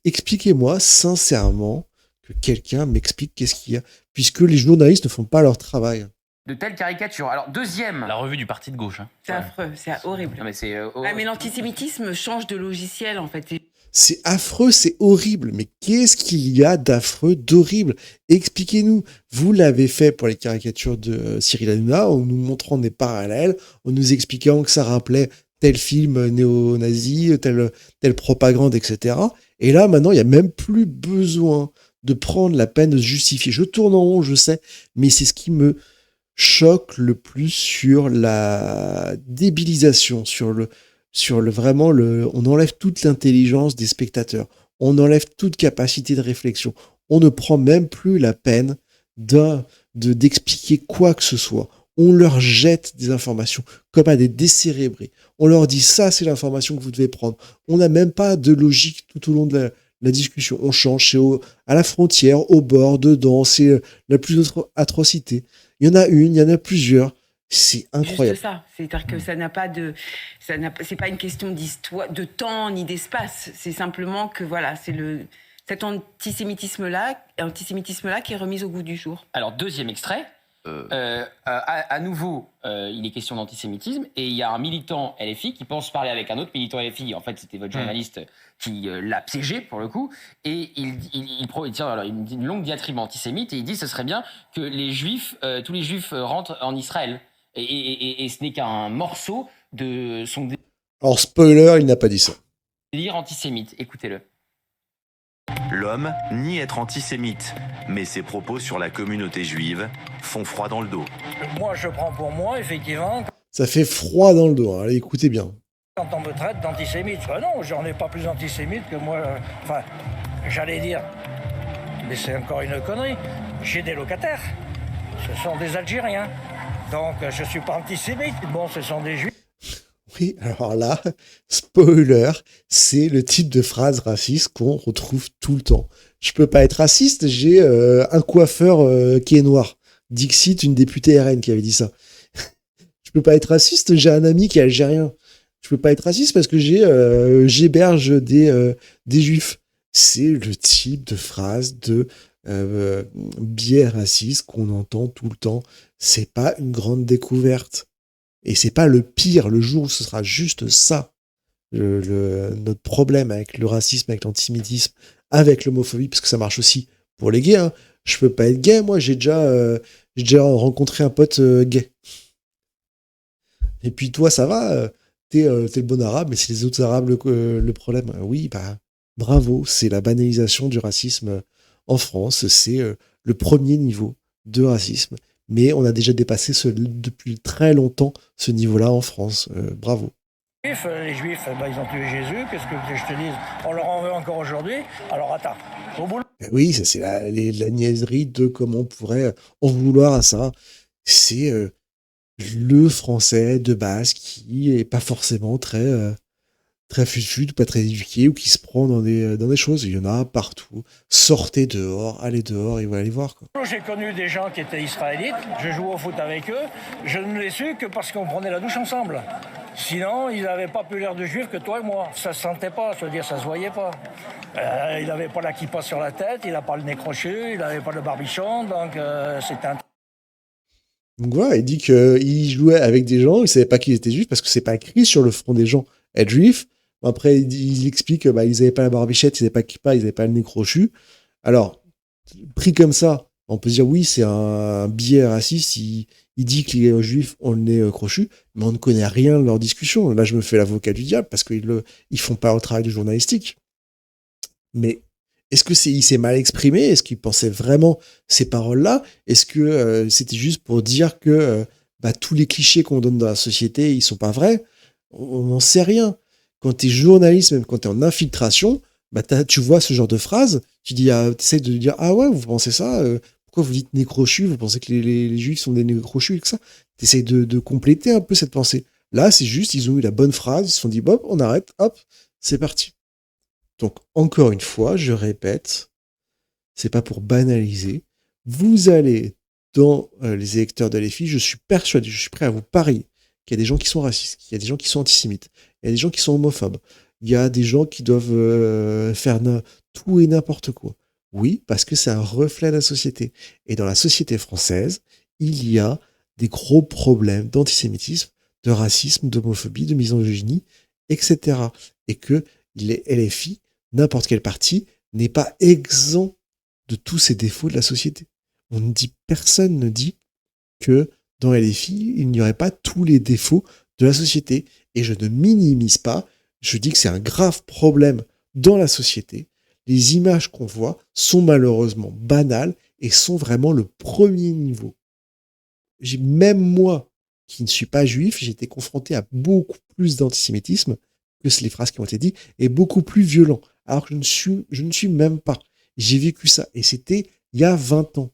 Expliquez-moi sincèrement que quelqu'un m'explique qu'est-ce qu'il y a, puisque les journalistes ne font pas leur travail. de telles caricatures. Alors, deuxième... La revue du parti de gauche. Hein. C'est affreux, c'est horrible. Non, mais c'est... Mais l'antisémitisme change de logiciel, en fait. C'est affreux, c'est horrible. Mais qu'est-ce qu'il y a d'affreux, d'horrible ? Expliquez-nous. Vous l'avez fait pour les caricatures de Cyril Hanouna, en nous montrant des parallèles, en nous expliquant que ça rappelait tel film néo-nazi, telle propagande, etc. Et là, maintenant, il n'y a même plus besoin de prendre la peine de se justifier. Je tourne en rond, je sais, mais c'est ce qui me choque le plus sur la débilisation, on enlève toute l'intelligence des spectateurs, on enlève toute capacité de réflexion, on ne prend même plus la peine d'expliquer quoi que ce soit. On leur jette des informations comme à des décérébrés. On leur dit ça, c'est l'information que vous devez prendre. On n'a même pas de logique tout au long de la discussion. On change, à la frontière, au bord, dedans, c'est la plus autre atrocité. Il y en a une, il y en a plusieurs. C'est incroyable. Juste ça. C'est-à-dire que c'est pas une question d'histoire, de temps ni d'espace. C'est simplement que voilà, c'est cet antisémitisme-là qui est remis au goût du jour. Alors, deuxième extrait. À nouveau, il est question d'antisémitisme et il y a un militant LFI qui pense parler avec un autre militant LFI. En fait, c'était votre journaliste qui l'a piégé pour le coup. Et il tient alors, une longue diatribe antisémite et il dit ce serait bien que tous les juifs rentrent en Israël. Et ce n'est qu'un morceau de son Alors, spoiler, il n'a pas dit ça. délire antisémite. Écoutez-le. L'homme nie être antisémite, mais ses propos sur la communauté juive font froid dans le dos. Moi, je prends pour moi, effectivement, Ça fait froid dans le dos. Hein. Allez, écoutez bien. quand on me traite d'antisémite. Non, j'en ai pas plus antisémite que moi. Enfin, j'allais dire, mais c'est encore une connerie. J'ai des locataires. Ce sont des Algériens. Donc, je suis pas antisémite. Bon, ce sont des Juifs. Oui, alors là, spoiler, c'est le type de phrase raciste qu'on retrouve tout le temps. Je peux pas être raciste, j'ai un coiffeur qui est noir. Dixit, une députée RN qui avait dit ça. Je peux pas être raciste, j'ai un ami qui est algérien. Je peux pas être raciste parce que j'héberge des juifs. C'est le type de phrase de biais raciste qu'on entend tout le temps. C'est pas une grande découverte. Et c'est pas le pire, le jour où ce sera juste ça, notre problème avec le racisme, avec l'antisémitisme, avec l'homophobie, parce que ça marche aussi pour les gays. Hein. Je peux pas être gay, moi, j'ai déjà rencontré un pote gay. Et puis toi, ça va, t'es le bon arabe, mais c'est les autres arabes le problème. Oui, bah bravo, c'est la banalisation du racisme en France, c'est le premier niveau de racisme. Mais on a déjà dépassé depuis très longtemps ce niveau-là en France. Bravo. Les Juifs, ils ont tué Jésus. Qu'est-ce que je te dise? On leur en veut encore aujourd'hui. Alors attends, au boulot. Oui, ça, c'est la niaiserie de comment on pourrait en vouloir à ça. C'est le français de base qui est pas forcément très fut pas très éduqué ou qui se prend dans des choses. Il y en a partout. Sortez dehors, allez dehors et vous allez voir. Quoi. J'ai connu des gens qui étaient israélites. Je jouais au foot avec eux. Je ne l'ai su que parce qu'on prenait la douche ensemble. Sinon, ils n'avaient pas plus l'air de juifs que toi et moi. Ça se sentait pas, je veux dire, ça se voyait pas. Il n'avait pas la kippa sur la tête, il n'a pas le nez crochu, il n'avait pas le barbichon, donc c'était un... Donc voilà, il dit qu'il jouait avec des gens, il savait pas qu'ils étaient juifs parce que c'est pas écrit sur le front des gens être juifs. Après, il explique qu'ils n'avaient pas la barbichette, ils n'avaient pas kippa, ils n'avaient pas le nez crochu. Alors, pris comme ça, on peut se dire oui, c'est un biais raciste. Il dit que les juifs ont le nez crochu, mais on ne connaît rien de leur discussion. Là, je me fais l'avocat du diable parce qu'ils font pas le travail de journalistique. Mais est-ce que il s'est mal exprimé? Est-ce qu'il pensait vraiment ces paroles-là? Est-ce que c'était juste pour dire que tous les clichés qu'on donne dans la société, ils sont pas vrais? On n'en sait rien. Quand tu es journaliste, même quand tu es en infiltration, tu vois ce genre de phrase, tu essaies de dire ah ouais, vous pensez ça, pourquoi vous dites nez crochu, vous pensez que les juifs sont des nez crochus et que ça, tu essaies de compléter un peu cette pensée. Là, c'est juste, ils ont eu la bonne phrase, ils se sont dit hop, on arrête, hop, c'est parti. Donc, encore une fois, je répète, c'est pas pour banaliser. Vous allez dans les électeurs de LFI, je suis persuadé, je suis prêt à vous parier qu'il y a des gens qui sont racistes, qu'il y a des gens qui sont antisémites, il y a des gens qui sont homophobes, il y a des gens qui doivent faire tout et n'importe quoi. Oui, parce que c'est un reflet de la société. Et dans la société française, il y a des gros problèmes d'antisémitisme, de racisme, d'homophobie, de misogynie, etc. Et que les LFI, n'importe quel parti, n'est pas exempt de tous ces défauts de la société. Personne ne dit que dans LFI, il n'y aurait pas tous les défauts de la société. Et je ne minimise pas, je dis que c'est un grave problème dans la société. Les images qu'on voit sont malheureusement banales et sont vraiment le premier niveau. Même moi, qui ne suis pas juif, j'ai été confronté à beaucoup plus d'antisémitisme que les phrases qui ont été dites, et beaucoup plus violent. Alors que je ne suis même pas. J'ai vécu ça. Et c'était il y a 20 ans.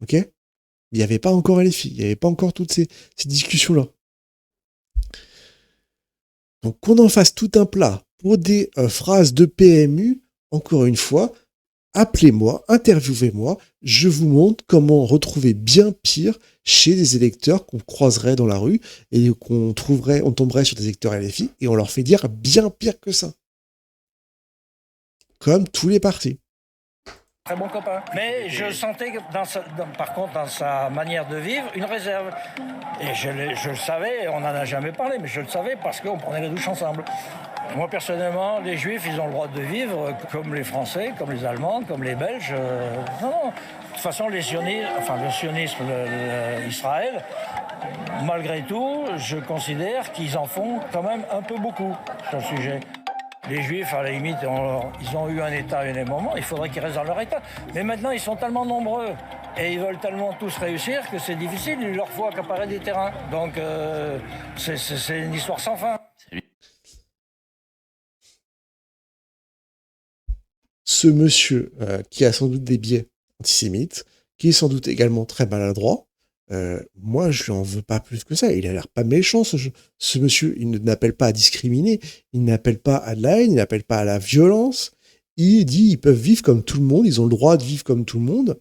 Ok ? Il n'y avait pas encore LFI, il n'y avait pas encore toutes ces discussions-là. Donc qu'on en fasse tout un plat pour des phrases de PMU, encore une fois, appelez-moi, interviewez-moi, je vous montre comment retrouver bien pire chez des électeurs qu'on croiserait dans la rue et on tomberait sur des électeurs LFI et on leur fait dire bien pire que ça. Comme tous les partis. Très bon copain. Mais je sentais, par contre, dans sa manière de vivre, une réserve. Et je le savais, on n'en a jamais parlé, mais je le savais parce qu'on prenait la douche ensemble. Moi, personnellement, les Juifs, ils ont le droit de vivre comme les Français, comme les Allemands, comme les Belges. Non. De toute façon, le sionisme, Israël, malgré tout, je considère qu'ils en font quand même un peu beaucoup sur le sujet. Les Juifs, à la limite, ils ont eu un État à un moment, il faudrait qu'ils restent dans leur État. Mais maintenant, ils sont tellement nombreux et ils veulent tellement tous réussir que c'est difficile, il leur faut accaparer des terrains. Donc, c'est une histoire sans fin. Ce monsieur qui a sans doute des biais antisémites, qui est sans doute également très maladroit, moi, je lui en veux pas plus que ça. Il a l'air pas méchant, ce monsieur. Il n'appelle pas à discriminer, il n'appelle pas à de la haine, il n'appelle pas à la violence. Il dit ils peuvent vivre comme tout le monde, ils ont le droit de vivre comme tout le monde.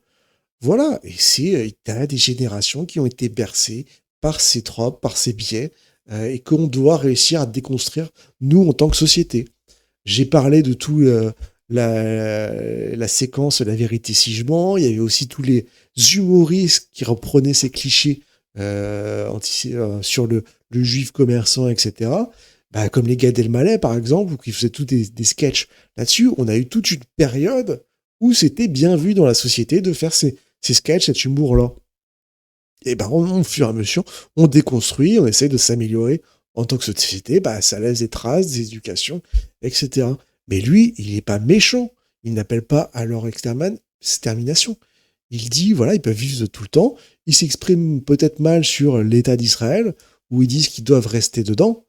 Voilà. Et il y a des générations qui ont été bercées par ces tropes, par ces biais, et qu'on doit réussir à déconstruire, nous, en tant que société. J'ai parlé de tout la séquence La vérité si je mens. Il y avait aussi tous les humoristes qui reprenaient ces clichés sur le juif commerçant, etc. Bah, comme les Gad Elmaleh, par exemple, qui faisaient tous des sketchs là-dessus. On a eu toute une période où c'était bien vu dans la société de faire ces sketchs, cet humour-là. Et ben, au fur et à mesure, on déconstruit, on essaye de s'améliorer en tant que société. Bah, ça laisse des traces, des éducations, etc. Mais lui, il n'est pas méchant. Il n'appelle pas à leur extermination. Il dit, voilà, ils peuvent vivre tout le temps. Il s'exprime peut-être mal sur l'État d'Israël, où ils disent qu'ils doivent rester dedans,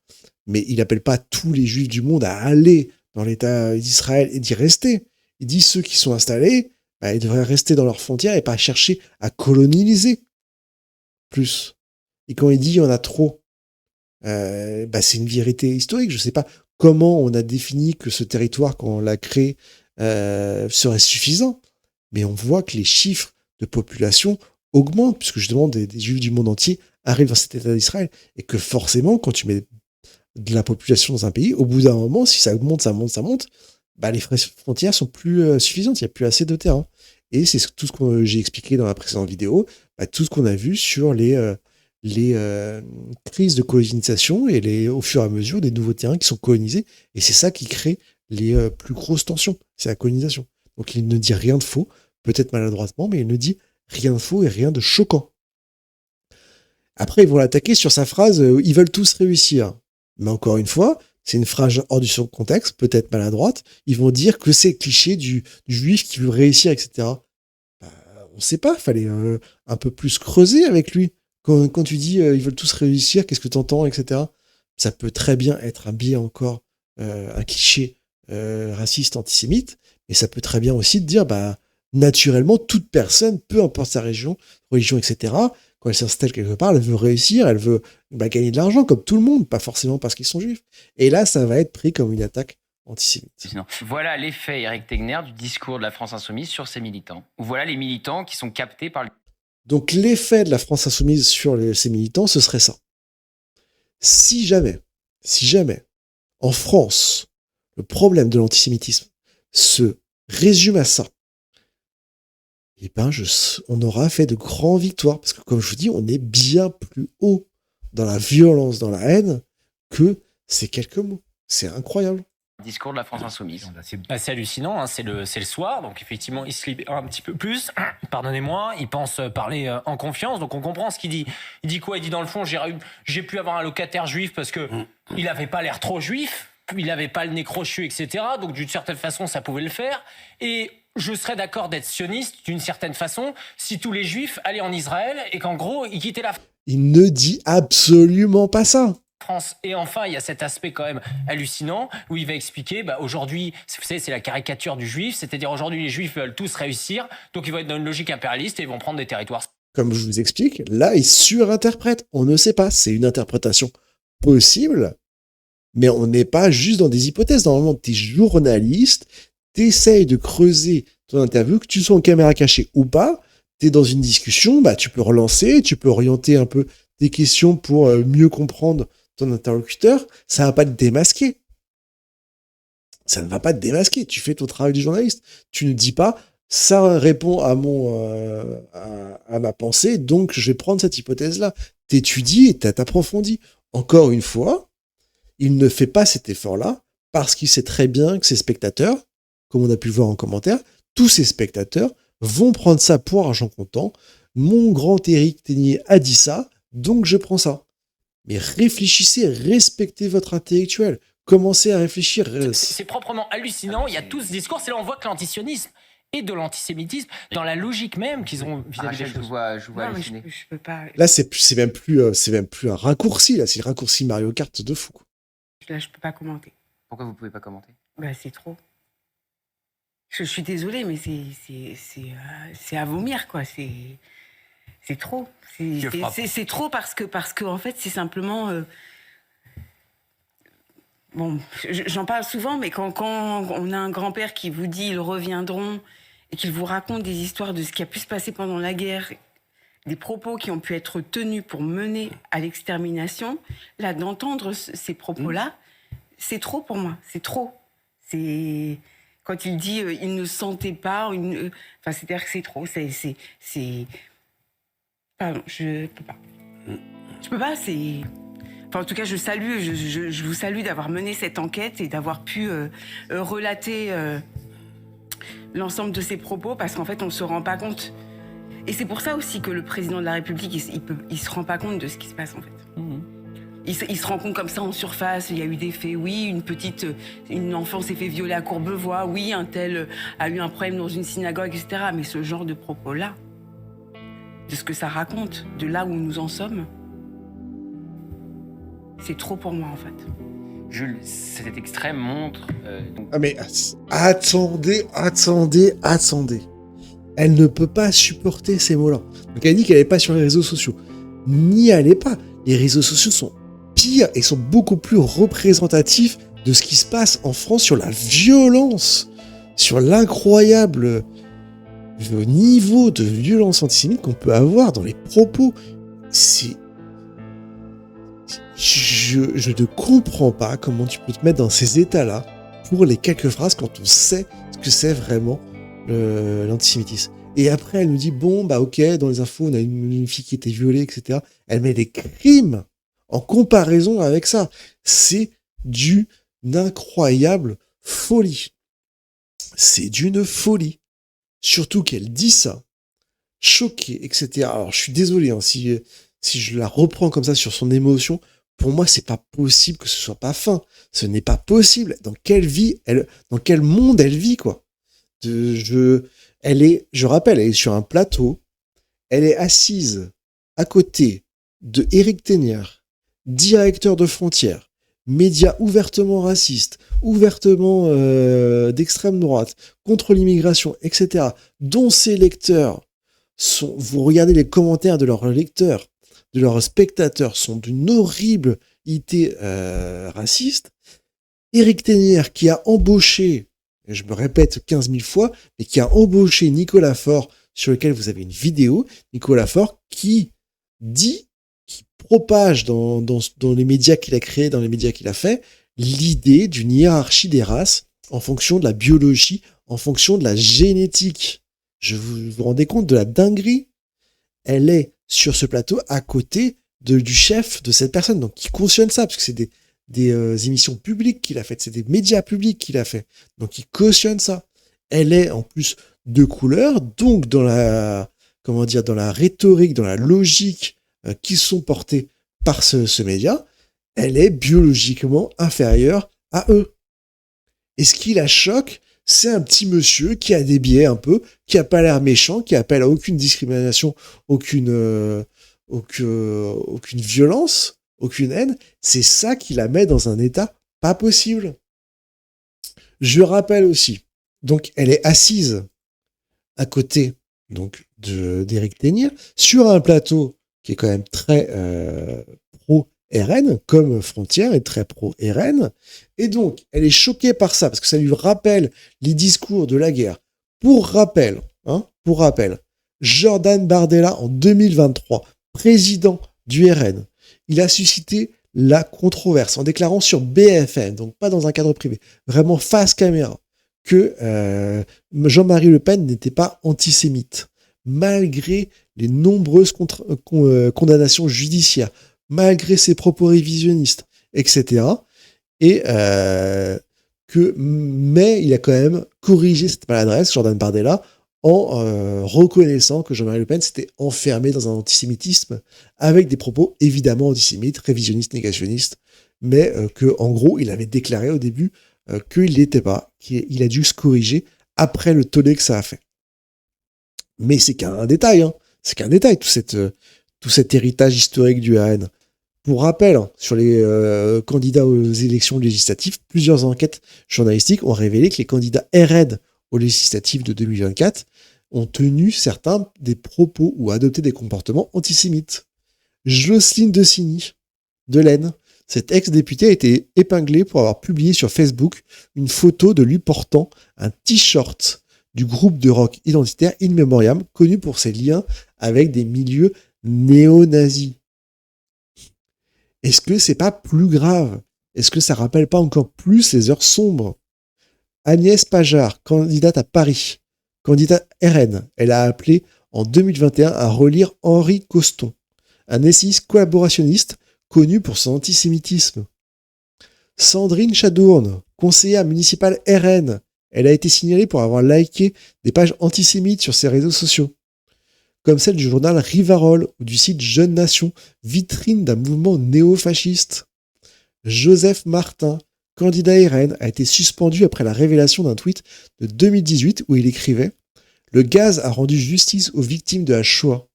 mais il n'appelle pas tous les Juifs du monde à aller dans l'État d'Israël et d'y rester. Il dit ceux qui sont installés, bah, ils devraient rester dans leurs frontières et pas chercher à coloniser plus. Et quand il dit il y en a trop, bah, c'est une vérité historique. Je ne sais pas comment on a défini que ce territoire, quand on l'a créé, serait suffisant. Mais on voit que les chiffres de population augmentent, puisque justement des Juifs du monde entier arrivent dans cet État d'Israël. Et que forcément, quand tu mets de la population dans un pays, au bout d'un moment, si ça monte, bah, les frontières sont plus suffisantes, il n'y a plus assez de terrain. Et c'est tout ce que j'ai expliqué dans la précédente vidéo, bah, tout ce qu'on a vu sur les crises de colonisation et au fur et à mesure des nouveaux terrains qui sont colonisés. Et c'est ça qui crée les plus grosses tensions, c'est la colonisation. Donc il ne dit rien de faux, peut-être maladroitement, mais il ne dit rien de faux et rien de choquant. Après, ils vont l'attaquer sur sa phrase « ils veulent tous réussir ». Mais encore une fois, c'est une phrase hors du son contexte, peut-être maladroite. Ils vont dire que c'est cliché du juif qui veut réussir, etc. Bah, on ne sait pas, il fallait un peu plus creuser avec lui. Quand tu dis ils veulent tous réussir, qu'est-ce que tu entends, etc. Ça peut très bien être un biais encore, un cliché raciste, antisémite, mais ça peut très bien aussi te dire, bah, naturellement, toute personne, peu importe sa religion, etc., quand elle s'installe quelque part, elle veut réussir, elle veut gagner de l'argent, comme tout le monde, pas forcément parce qu'ils sont juifs. Et là, ça va être pris comme une attaque antisémite. Voilà l'effet, Éric Tegner, du discours de la France Insoumise sur ses militants. Voilà les militants qui sont captés par... Donc l'effet de la France Insoumise sur ses militants, ce serait ça. Si jamais, en France, le problème de l'antisémitisme se résume à ça, eh ben, on aura fait de grandes victoires. Parce que, comme je vous dis, on est bien plus haut dans la violence, dans la haine, que ces quelques mots. C'est incroyable. Discours de la France Insoumise. C'est hallucinant, hein, c'est le soir, donc effectivement, il se libère un petit peu plus. Pardonnez-moi, il pense parler en confiance, donc on comprend ce qu'il dit. Il dit quoi? Il dit dans le fond, j'ai pu avoir un locataire juif parce que il avait pas l'air trop juif, il avait pas le nez crochu, etc. Donc d'une certaine façon, ça pouvait le faire. Et je serais d'accord d'être sioniste d'une certaine façon si tous les juifs allaient en Israël et qu'en gros, ils quittaient la Il ne dit absolument pas ça. France. Et enfin, il y a cet aspect quand même hallucinant où il va expliquer, bah, aujourd'hui, vous savez, c'est la caricature du juif, c'est-à-dire aujourd'hui, les juifs veulent tous réussir, donc ils vont être dans une logique impérialiste et ils vont prendre des territoires. comme je vous explique, là, il surinterprète. On ne sait pas. C'est une interprétation possible, mais on n'est pas juste dans des hypothèses. Normalement, tu es journaliste, tu essayes de creuser ton interview, que tu sois en caméra cachée ou pas, tu es dans une discussion, tu peux relancer, tu peux orienter un peu tes questions pour mieux comprendre ton interlocuteur. Ça va pas te démasquer. Ça ne va pas te démasquer. Tu fais ton travail de journaliste. Tu ne dis pas, ça répond à ma pensée, donc je vais prendre cette hypothèse-là. T'étudies et t'approfondis. Encore une fois, il ne fait pas cet effort-là parce qu'il sait très bien que ses spectateurs, comme on a pu le voir en commentaire, tous ces spectateurs vont prendre ça pour argent comptant. Mon grand Éric Ténier a dit ça, donc je prends ça. Mais réfléchissez, respectez votre intellectuel. Commencez à réfléchir. C'est proprement hallucinant. Il y a tout ce discours. C'est là on voit que l'antisionisme et de l'antisémitisme dans la logique même qu'ils ont vis-à-vis des Rachel, choses. je vois Non, mais halluciner. je peux pas. Là, c'est même plus un raccourci. Là, c'est le raccourci Mario Kart de fou. Quoi. Là, je peux pas commenter. Pourquoi vous pouvez pas commenter? C'est trop. Je suis désolée, mais c'est à vomir, quoi. C'est trop. C'est trop parce que en fait, c'est simplement. Bon, j'en parle souvent, mais quand on a un grand-père qui vous dit ils reviendront et qu'il vous raconte des histoires de ce qui a pu se passer pendant la guerre, des propos qui ont pu être tenus pour mener à l'extermination, là, d'entendre ces propos-là, c'est trop pour moi. C'est trop. C'est quand il dit il ne sentait pas, enfin, c'est-à-dire que c'est trop. C'est pardon, je peux pas. Je peux pas. Enfin, en tout cas, je vous salue d'avoir mené cette enquête et d'avoir pu relater l'ensemble de ces propos, parce qu'en fait, on ne se rend pas compte. Et c'est pour ça aussi que le président de la République, il se rend pas compte de ce qui se passe, en fait. Il se rend compte comme ça en surface. Il y a eu des faits, oui, une enfant s'est fait violer à Courbevoie, oui, un tel a eu un problème dans une synagogue, etc. Mais ce genre de propos-là, de ce que ça raconte, de là où nous en sommes, c'est trop pour moi, en fait. Jules, cet extrait montre... Ah mais attendez. Elle ne peut pas supporter ces mots-là. Donc elle dit qu'elle n'est pas sur les réseaux sociaux. N'y allez pas. Les réseaux sociaux sont pires et sont beaucoup plus représentatifs de ce qui se passe en France sur la violence, sur l'incroyable niveau de violence antisémite qu'on peut avoir dans les propos. Je ne comprends pas comment tu peux te mettre dans ces états-là pour les quelques phrases quand on sait ce que c'est vraiment l'antisémitisme. Et après, elle nous dit, ok, dans les infos, on a une fille qui était violée, etc. Elle met des crimes en comparaison avec ça. C'est d'une incroyable folie. C'est d'une folie. Surtout qu'elle dit ça, choquée, etc. Alors, je suis désolé, si je la reprends comme ça sur son émotion, pour moi, c'est pas possible que ce soit pas fin. Ce n'est pas possible. Dans quel monde elle vit, quoi. Je rappelle, elle est sur un plateau. Elle est assise à côté de Éric Ténier, directeur de Frontières, média ouvertement raciste, ouvertement d'extrême droite, contre l'immigration, etc., dont ses lecteurs vous regardez les commentaires de leurs lecteurs, de leurs spectateurs, sont d'une horribilité raciste. Éric Ténier, qui a embauché, et je me répète 15 000 fois, mais qui a embauché Nicolas Faure, sur lequel vous avez une vidéo, Nicolas Faure, qui propage dans les médias qu'il a créés, dans les médias qu'il a fait, l'idée d'une hiérarchie des races en fonction de la biologie, en fonction de la génétique. Vous vous rendez compte de la dinguerie? Elle est sur ce plateau à côté du chef de cette personne, donc qui cautionne ça, parce que c'est des émissions publiques qu'il a faites, c'est des médias publics qu'il a fait, donc il cautionne ça. Elle est en plus de couleur, donc dans la rhétorique, dans la logique qui sont portées par ce média, elle est biologiquement inférieure à eux. Et ce qui la choque, c'est un petit monsieur qui a des biais un peu, qui a pas l'air méchant, qui appelle à aucune discrimination, aucune violence, aucune haine. C'est ça qui la met dans un état pas possible. Je rappelle aussi, donc elle est assise à côté donc d'Éric Ténier, sur un plateau qui est quand même très pro-RN, comme Frontière est très pro-RN. Et donc, elle est choquée par ça, parce que ça lui rappelle les discours de la guerre. Pour rappel, Jordan Bardella, en 2023, président du RN, il a suscité la controverse en déclarant sur BFM, donc pas dans un cadre privé, vraiment face caméra, que Jean-Marie Le Pen n'était pas antisémite, malgré les nombreuses condamnations judiciaires, malgré ses propos révisionnistes, etc. Mais il a quand même corrigé cette maladresse, Jordan Bardella, en reconnaissant que Jean-Marie Le Pen s'était enfermé dans un antisémitisme avec des propos évidemment antisémites, révisionnistes, négationnistes, mais en gros, il avait déclaré au début qu'il l'était pas, qu'il a dû se corriger après le tollé que ça a fait. Mais c'est qu'un détail, c'est qu'un détail, tout cet héritage historique du RN. Pour rappel, sur les candidats aux élections législatives, plusieurs enquêtes journalistiques ont révélé que les candidats RN aux législatives de 2024 ont tenu certains des propos ou adopté des comportements antisémites. Jocelyne Decini, de l'Aisne, cette ex-députée a été épinglée pour avoir publié sur Facebook une photo de lui portant un t-shirt du groupe de rock identitaire In Memoriam, connu pour ses liens avec des milieux néo-nazis. Est-ce que c'est pas plus grave? Est-ce que ça rappelle pas encore plus les heures sombres? Agnès Pajard, candidate à Paris, candidate RN, elle a appelé en 2021 à relire Henri Coston, un essayiste collaborationniste connu pour son antisémitisme. Sandrine Chadourne, conseillère municipale RN, elle a été signalée pour avoir liké des pages antisémites sur ses réseaux sociaux, comme celle du journal Rivarol ou du site Jeune Nation, vitrine d'un mouvement néo-fasciste. Joseph Martin, candidat RN, a été suspendu après la révélation d'un tweet de 2018 où il écrivait « Le gaz a rendu justice aux victimes de la Shoah ».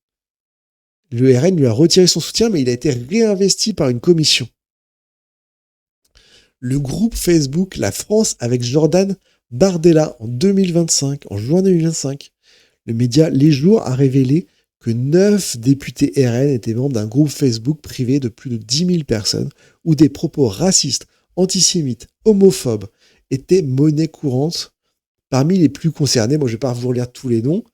Le RN lui a retiré son soutien, mais il a été réinvesti par une commission. Le groupe Facebook La France avec Jordan Bardella en juin 2025, le média Les Jours a révélé que 9 députés RN étaient membres d'un groupe Facebook privé de plus de 10 000 personnes où des propos racistes, antisémites, homophobes étaient monnaie courante. Parmi les plus concernés, moi je ne vais pas vous relire tous les noms,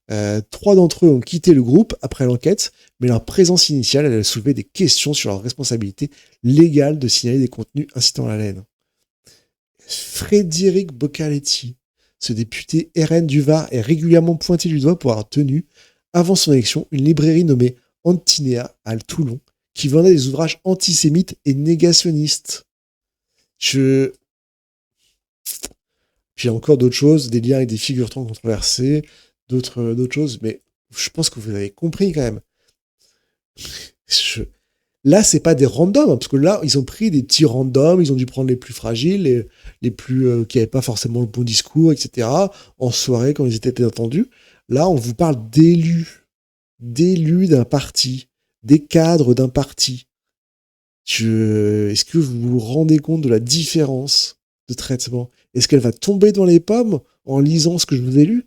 3 d'entre eux ont quitté le groupe après l'enquête, mais leur présence initiale elle a soulevé des questions sur leur responsabilité légale de signaler des contenus incitant à la haine. Frédéric Boccaletti, ce député RN du Var, est régulièrement pointé du doigt pour avoir tenu, avant son élection, une librairie nommée Antinéa à Toulon, qui vendait des ouvrages antisémites et négationnistes. J'ai encore d'autres choses, des liens avec des figurants controversés, d'autres choses, mais je pense que vous avez compris quand même. Là, c'est pas des randoms, parce que là, ils ont pris des petits randoms, ils ont dû prendre les plus fragiles, les plus qui n'avaient pas forcément le bon discours, etc., en soirée, quand ils étaient entendus. Là, on vous parle d'élus d'un parti, des cadres d'un parti. Est-ce que vous vous rendez compte de la différence de traitement? Est-ce qu'elle va tomber dans les pommes en lisant ce que je vous ai lu?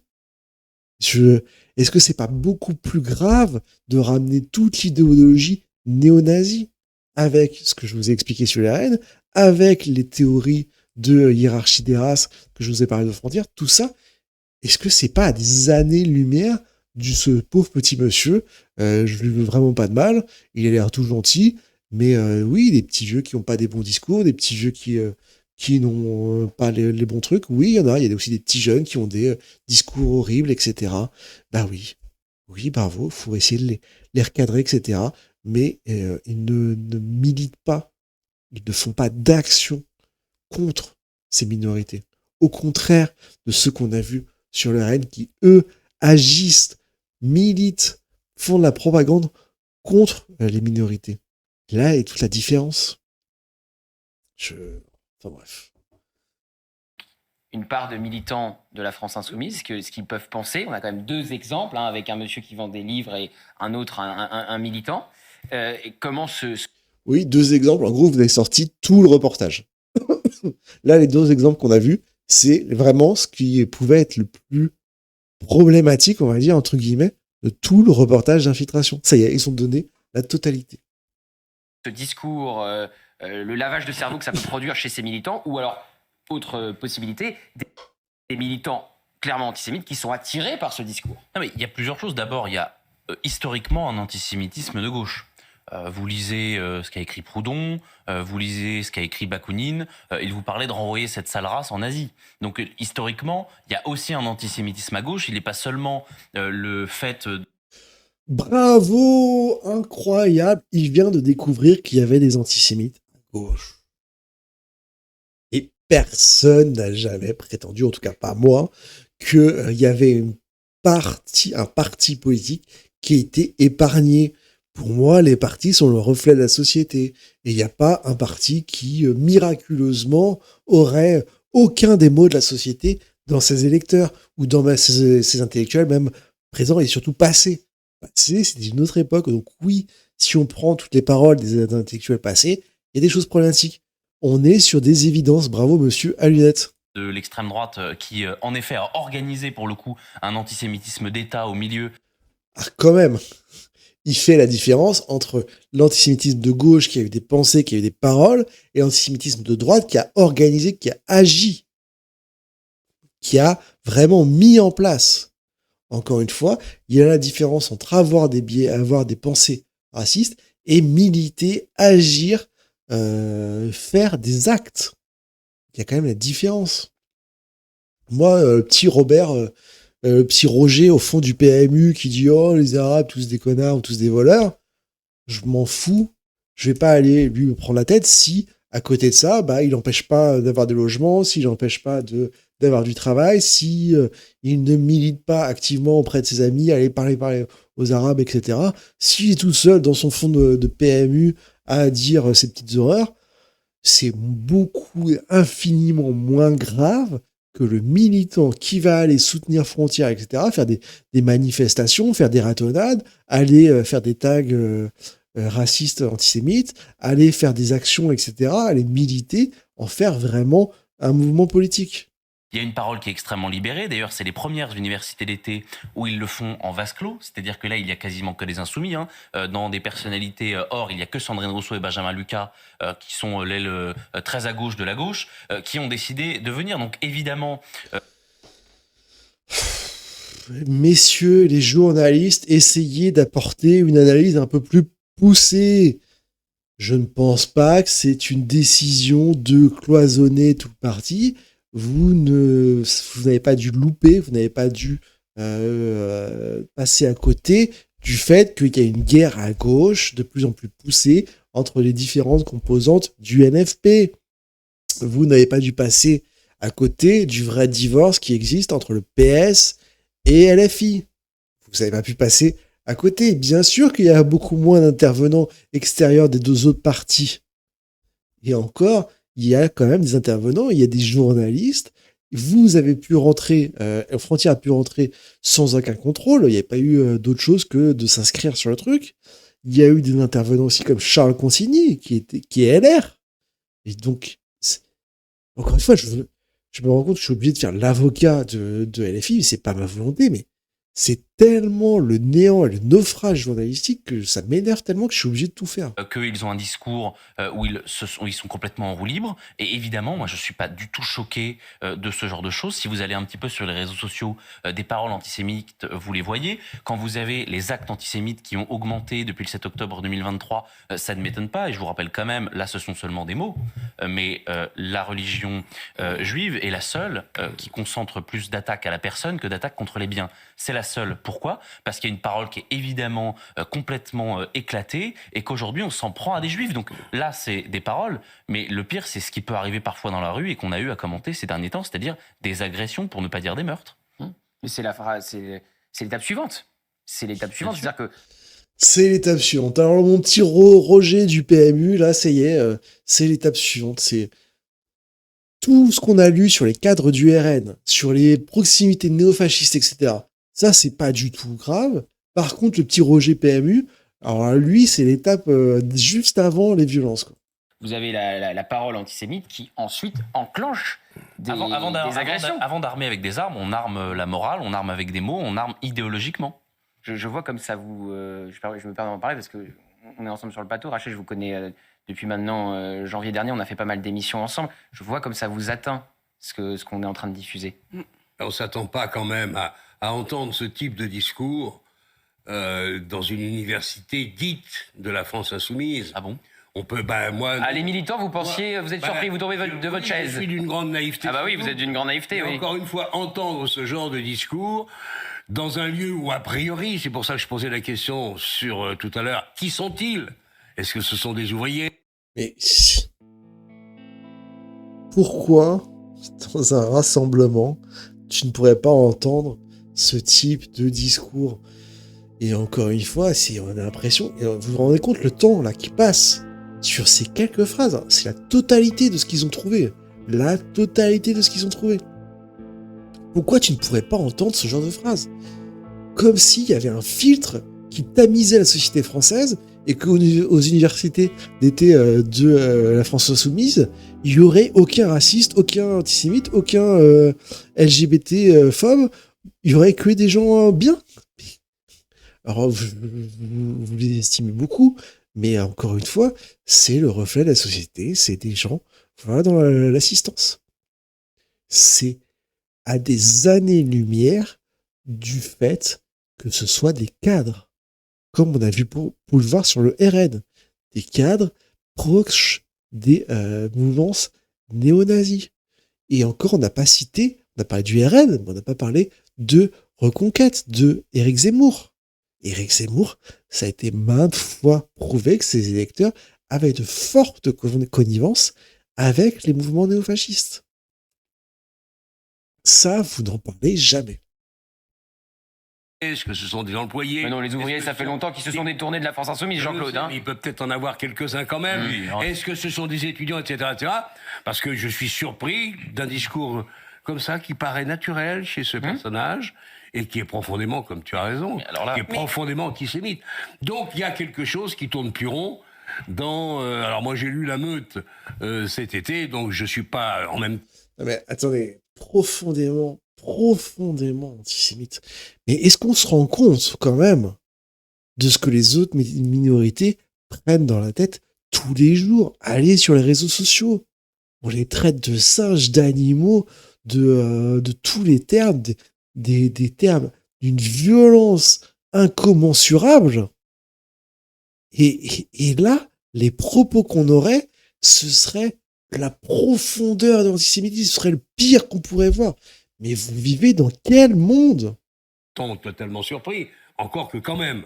Est-ce que c'est pas beaucoup plus grave de ramener toute l'idéologie néo-nazie avec ce que je vous ai expliqué sur les RN, avec les théories de hiérarchie des races que je vous ai parlé de Frontières, tout ça? Est-ce que c'est pas à des années-lumière de ce pauvre petit monsieur? Je lui veux vraiment pas de mal, il a l'air tout gentil, mais oui, des petits vieux qui n'ont pas des bons discours, des petits vieux qui n'ont pas les bons trucs, oui, il y a aussi des petits jeunes qui ont des discours horribles, etc. Bah oui, bravo, il faut essayer de les recadrer, etc. Mais ils ne militent pas, ils ne font pas d'action contre ces minorités. Au contraire de ceux qu'on a vus sur le RN qui, eux, agissent, militent, font de la propagande contre les minorités. Là est toute la différence. Enfin bref. Une part de militants de la France Insoumise, ce qu'ils peuvent penser. On a quand même 2 exemples, avec un monsieur qui vend des livres et un autre, un militant. Et comment Oui, 2 exemples. En gros, vous avez sorti tout le reportage. Là, les 2 exemples qu'on a vus, c'est vraiment ce qui pouvait être le plus problématique, on va dire, entre guillemets, de tout le reportage d'infiltration. Ça y est, ils ont donné la totalité. Ce discours, le lavage de cerveau que ça peut produire chez ces militants, ou alors, autre possibilité, des militants clairement antisémites qui sont attirés par ce discours. Non, mais il y a plusieurs choses. D'abord, il y a historiquement un antisémitisme de gauche. Vous lisez ce qu'a écrit Proudhon, vous lisez ce qu'a écrit Bakounine, il vous parlait de renvoyer cette sale race en Asie. Donc historiquement, il y a aussi un antisémitisme à gauche, il n'est pas seulement le fait... Bravo! Incroyable! Il vient de découvrir qu'il y avait des antisémites à gauche. Et personne n'a jamais prétendu, en tout cas pas moi, qu'il y avait un parti politique qui était épargné. Pour moi, les partis sont le reflet de la société. Et il n'y a pas un parti qui, miraculeusement, aurait aucun des maux de la société dans ses électeurs ou dans ses intellectuels, même présents et surtout passés. Passés, c'était une autre époque. Donc oui, si on prend toutes les paroles des intellectuels passés, il y a des choses problématiques. On est sur des évidences. Bravo, monsieur à lunettes. De l'extrême droite qui, en effet, a organisé, pour le coup, un antisémitisme d'État au milieu. Ah, quand même! Il fait la différence entre l'antisémitisme de gauche qui a eu des pensées, qui a eu des paroles, et l'antisémitisme de droite qui a organisé, qui a agi, qui a vraiment mis en place. Encore une fois, il y a la différence entre avoir des biais, avoir des pensées racistes et militer, agir, faire des actes. Il y a quand même la différence. Moi, petit Robert... petit Roger au fond du PMU qui dit « Oh, les Arabes, tous des connards ou tous des voleurs », je m'en fous. Je vais pas aller lui me prendre la tête si, à côté de ça, il n'empêche pas d'avoir des logements, s'il n'empêche pas d'avoir du travail, si il ne milite pas activement auprès de ses amis, aller parler aux Arabes, etc. S'il est tout seul dans son fond de PMU à dire ces petites horreurs, c'est beaucoup, infiniment moins grave que le militant qui va aller soutenir Frontières, etc., faire des manifestations, faire des ratonnades, aller faire des tags racistes, antisémites, aller faire des actions, etc., aller militer, en faire vraiment un mouvement politique. Il y a une parole qui est extrêmement libérée. D'ailleurs, c'est les premières universités d'été où ils le font en vase clos. C'est-à-dire que là, il y a quasiment que des insoumis. Dans des personnalités hors, il y a que Sandrine Rousseau et Benjamin Lucas, qui sont l'aile très à gauche de la gauche, qui ont décidé de venir. Donc, évidemment... Messieurs les journalistes, essayez d'apporter une analyse un peu plus poussée. Je ne pense pas que c'est une décision de cloisonner tout le parti. Vous n'avez pas dû louper, vous n'avez pas dû passer à côté du fait qu'il y a une guerre à gauche de plus en plus poussée entre les différentes composantes du NFP. Vous n'avez pas dû passer à côté du vrai divorce qui existe entre le PS et LFI. Vous n'avez pas pu passer à côté. Bien sûr qu'il y a beaucoup moins d'intervenants extérieurs des deux autres partis. Et encore, il y a quand même des intervenants, il y a des journalistes. Vous avez pu rentrer, Frontières a pu rentrer sans aucun contrôle. Il n'y a pas eu d'autre chose que de s'inscrire sur le truc. Il y a eu des intervenants aussi comme Charles Consigny, qui est LR. Et donc, encore une fois, je me rends compte que je suis obligé de faire l'avocat de LFI, mais c'est pas ma volonté, mais c'est tellement le néant et le naufrage journalistique que ça m'énerve tellement que je suis obligé de tout faire. Qu'ils ont un discours où ils sont complètement en roue libre. Et évidemment, moi, je ne suis pas du tout choqué de ce genre de choses. Si vous allez un petit peu sur les réseaux sociaux, des paroles antisémites, vous les voyez. Quand vous avez les actes antisémites qui ont augmenté depuis le 7 octobre 2023, ça ne m'étonne pas. Et je vous rappelle quand même, là, ce sont seulement des mots. Mais la religion juive est la seule qui concentre plus d'attaques à la personne que d'attaques contre les biens. C'est la seule. Pourquoi ? Parce qu'il y a une parole qui est évidemment complètement éclatée et qu'aujourd'hui on s'en prend à des juifs. Donc là c'est des paroles, mais le pire c'est ce qui peut arriver parfois dans la rue et qu'on a eu à commenter ces derniers temps, c'est-à-dire des agressions pour ne pas dire des meurtres. Mais c'est l'étape suivante. C'est l'étape suivante, c'est-à-dire que... C'est l'étape suivante. Alors mon petit Roger du PMU, là ça y est, c'est l'étape suivante. C'est tout ce qu'on a lu sur les cadres du RN, sur les proximités néofascistes, etc. Ça, c'est pas du tout grave. Par contre, le petit Roger PMU, alors là, lui, c'est l'étape juste avant les violences, quoi. Vous avez la parole antisémite qui ensuite enclenche des agressions. Avant d'armer avec des armes, on arme la morale, on arme avec des mots, on arme idéologiquement. Je vois comme ça vous... je me permets d'en parler parce qu'on est ensemble sur le plateau. Rachel, je vous connais depuis maintenant janvier dernier. On a fait pas mal d'émissions ensemble. Je vois comme ça vous atteint ce qu'on est en train de diffuser. On ne s'attend pas quand même à entendre ce type de discours dans une université dite de la France insoumise. Ah bon? On peut, moi... Ah, les militants, vous pensiez, vous êtes surpris, vous tombez de votre chaise. Je suis d'une grande naïveté. Ah bah oui, vous êtes d'une grande naïveté, Et oui. encore une fois, entendre ce genre de discours dans un lieu où, a priori, c'est pour ça que je posais la question sur tout à l'heure, qui sont-ils? Est-ce que ce sont des ouvriers? Mais pourquoi, dans un rassemblement, tu ne pourrais pas entendre ce type de discours? Et encore une fois, on a l'impression, et vous vous rendez compte le temps là qui passe sur ces quelques phrases, hein, c'est la totalité de ce qu'ils ont trouvé. La totalité de ce qu'ils ont trouvé. Pourquoi tu ne pourrais pas entendre ce genre de phrases? Comme s'il y avait un filtre qui tamisait la société française et qu'aux universités d'été de la France insoumise, il y aurait aucun raciste, aucun antisémite, aucun LGBT-phobe, il y aurait que des gens bien. Alors, vous les estimez beaucoup, mais encore une fois, c'est le reflet de la société, c'est des gens, voilà, dans l'assistance. C'est à des années-lumière du fait que ce soit des cadres, comme on a vu pour le voir sur le RN, des cadres proches des mouvances néo-nazis. Et encore, on n'a pas cité, on a parlé du RN, mais on n'a pas parlé de Reconquête, de Éric Zemmour. Éric Zemmour, ça a été maintes fois prouvé que ses électeurs avaient de fortes connivences avec les mouvements néofascistes. Ça, vous n'en parlez jamais. Est-ce que ce sont des employés? Mais non, les ouvriers, ça fait longtemps qu'ils se sont détournés de la France insoumise, Jean-Claude. Hein. Il peut peut-être en avoir quelques-uns quand même. Oui, Est-ce que ce sont des étudiants, etc., etc. Parce que je suis surpris d'un discours comme ça qui paraît naturel chez ce personnage et qui est profondément, comme tu as raison, qui est profondément antisémite. Donc il y a quelque chose qui tourne plus rond dans... alors moi j'ai lu La Meute cet été, donc je suis pas en même... Non mais attendez, profondément antisémite. Mais est-ce qu'on se rend compte quand même de ce que les autres minorités prennent dans la tête tous les jours? Allez sur les réseaux sociaux, on les traite de singes, d'animaux, de tous les termes, des termes d'une violence incommensurable. Et là, les propos qu'on aurait, ce serait la profondeur de l'antisémitisme, ce serait le pire qu'on pourrait voir. Mais vous vivez dans quel monde? Totalement surpris, encore que quand même.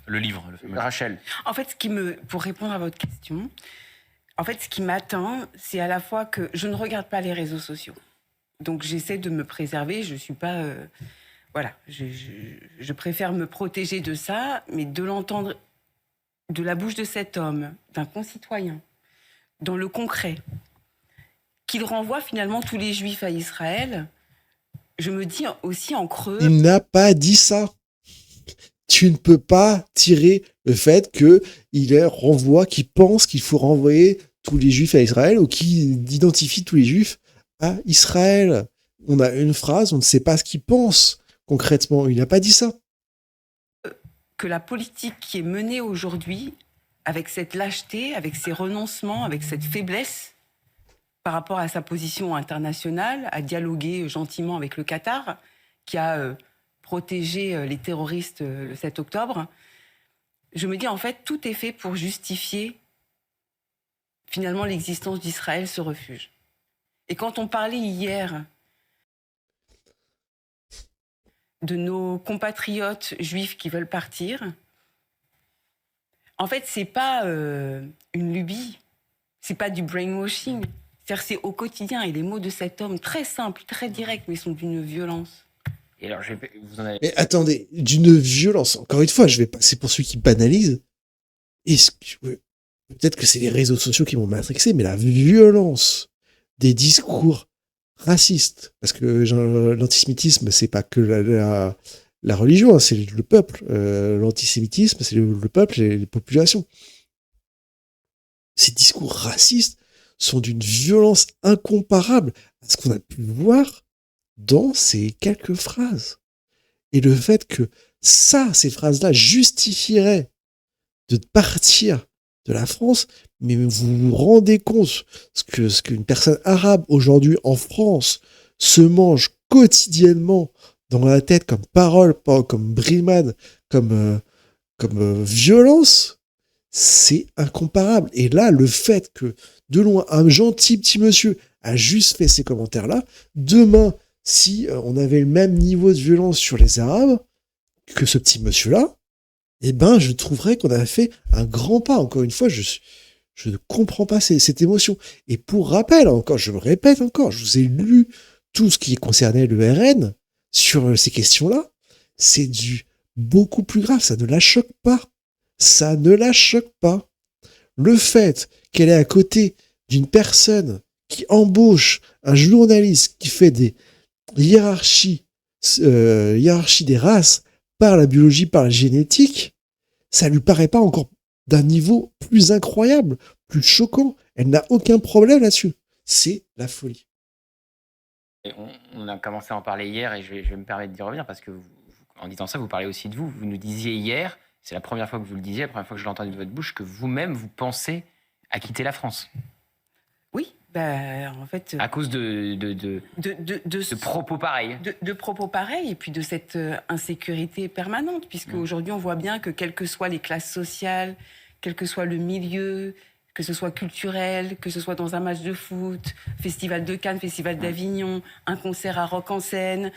Le livre. Rachel. En fait, pour répondre à votre question, en fait, ce qui m'atteint, c'est à la fois que je ne regarde pas les réseaux sociaux. Donc, j'essaie de me préserver. Je suis pas... voilà. Je préfère me protéger de ça, mais de l'entendre de la bouche de cet homme, d'un concitoyen, dans le concret, qu'il renvoie finalement tous les Juifs à Israël, je me dis aussi en creux... Il n'a pas dit ça. Tu ne peux pas tirer le fait qu'il renvoie, qu'il pense qu'il faut renvoyer tous les Juifs à Israël ou qu'il identifie tous les Juifs à Israël. On a une phrase, on ne sait pas ce qu'il pense concrètement. Il n'a pas dit ça. Que la politique qui est menée aujourd'hui, avec cette lâcheté, avec ces renoncements, avec cette faiblesse par rapport à sa position internationale, à dialoguer gentiment avec le Qatar, qui a protégé les terroristes le 7 octobre, je me dis en fait, tout est fait pour justifier finalement l'existence d'Israël, ce refuge. Et quand on parlait hier de nos compatriotes juifs qui veulent partir, en fait, c'est pas une lubie, c'est pas du brainwashing. C'est-à-dire, c'est au quotidien. Et les mots de cet homme, très simples, très directs, mais sont d'une violence. Et alors, vous en avez... Mais attendez, d'une violence. Encore une fois, je vais passer pour celui qui banalise. Peut-être que c'est les réseaux sociaux qui m'ont matrixé, mais la violence des discours racistes, parce que l'antisémitisme, c'est pas que la religion, hein, c'est le peuple. L'antisémitisme, c'est le peuple et les populations. Ces discours racistes sont d'une violence incomparable à ce qu'on a pu voir dans ces quelques phrases. Et le fait que ces phrases-là justifieraient de partir de la France, mais vous vous rendez compte ce qu'une personne arabe aujourd'hui en France se mange quotidiennement dans la tête comme parole, comme brimade, comme violence, c'est incomparable. Et là, le fait que, de loin, un gentil petit monsieur a juste fait ces commentaires-là, demain, si on avait le même niveau de violence sur les Arabes que ce petit monsieur-là, eh ben, je trouverais qu'on a fait un grand pas. Encore une fois, je ne comprends pas cette émotion. Et pour rappel, encore, je me répète encore, je vous ai lu tout ce qui concernait le RN sur ces questions-là. C'est beaucoup plus grave. Ça ne la choque pas. Ça ne la choque pas. Le fait qu'elle est à côté d'une personne qui embauche un journaliste qui fait des hiérarchies des races par la biologie, par la génétique, ça lui paraît pas encore d'un niveau plus incroyable, plus choquant. Elle n'a aucun problème là-dessus. C'est la folie. Et on a commencé à en parler hier et je vais me permettre d'y revenir parce que en disant ça, vous parlez aussi de vous. Vous nous disiez hier, c'est la première fois que vous le disiez, la première fois que je l'ai entendu de votre bouche, que vous-même, vous pensez à quitter la France. Oui, en fait... À cause de propos pareils. De propos pareils et puis de cette insécurité permanente, puisque aujourd'hui on voit bien que quelles que soient les classes sociales, quel que soit le milieu, que ce soit culturel, que ce soit dans un match de foot, festival de Cannes, festival d'Avignon, un concert à Rock en Seine,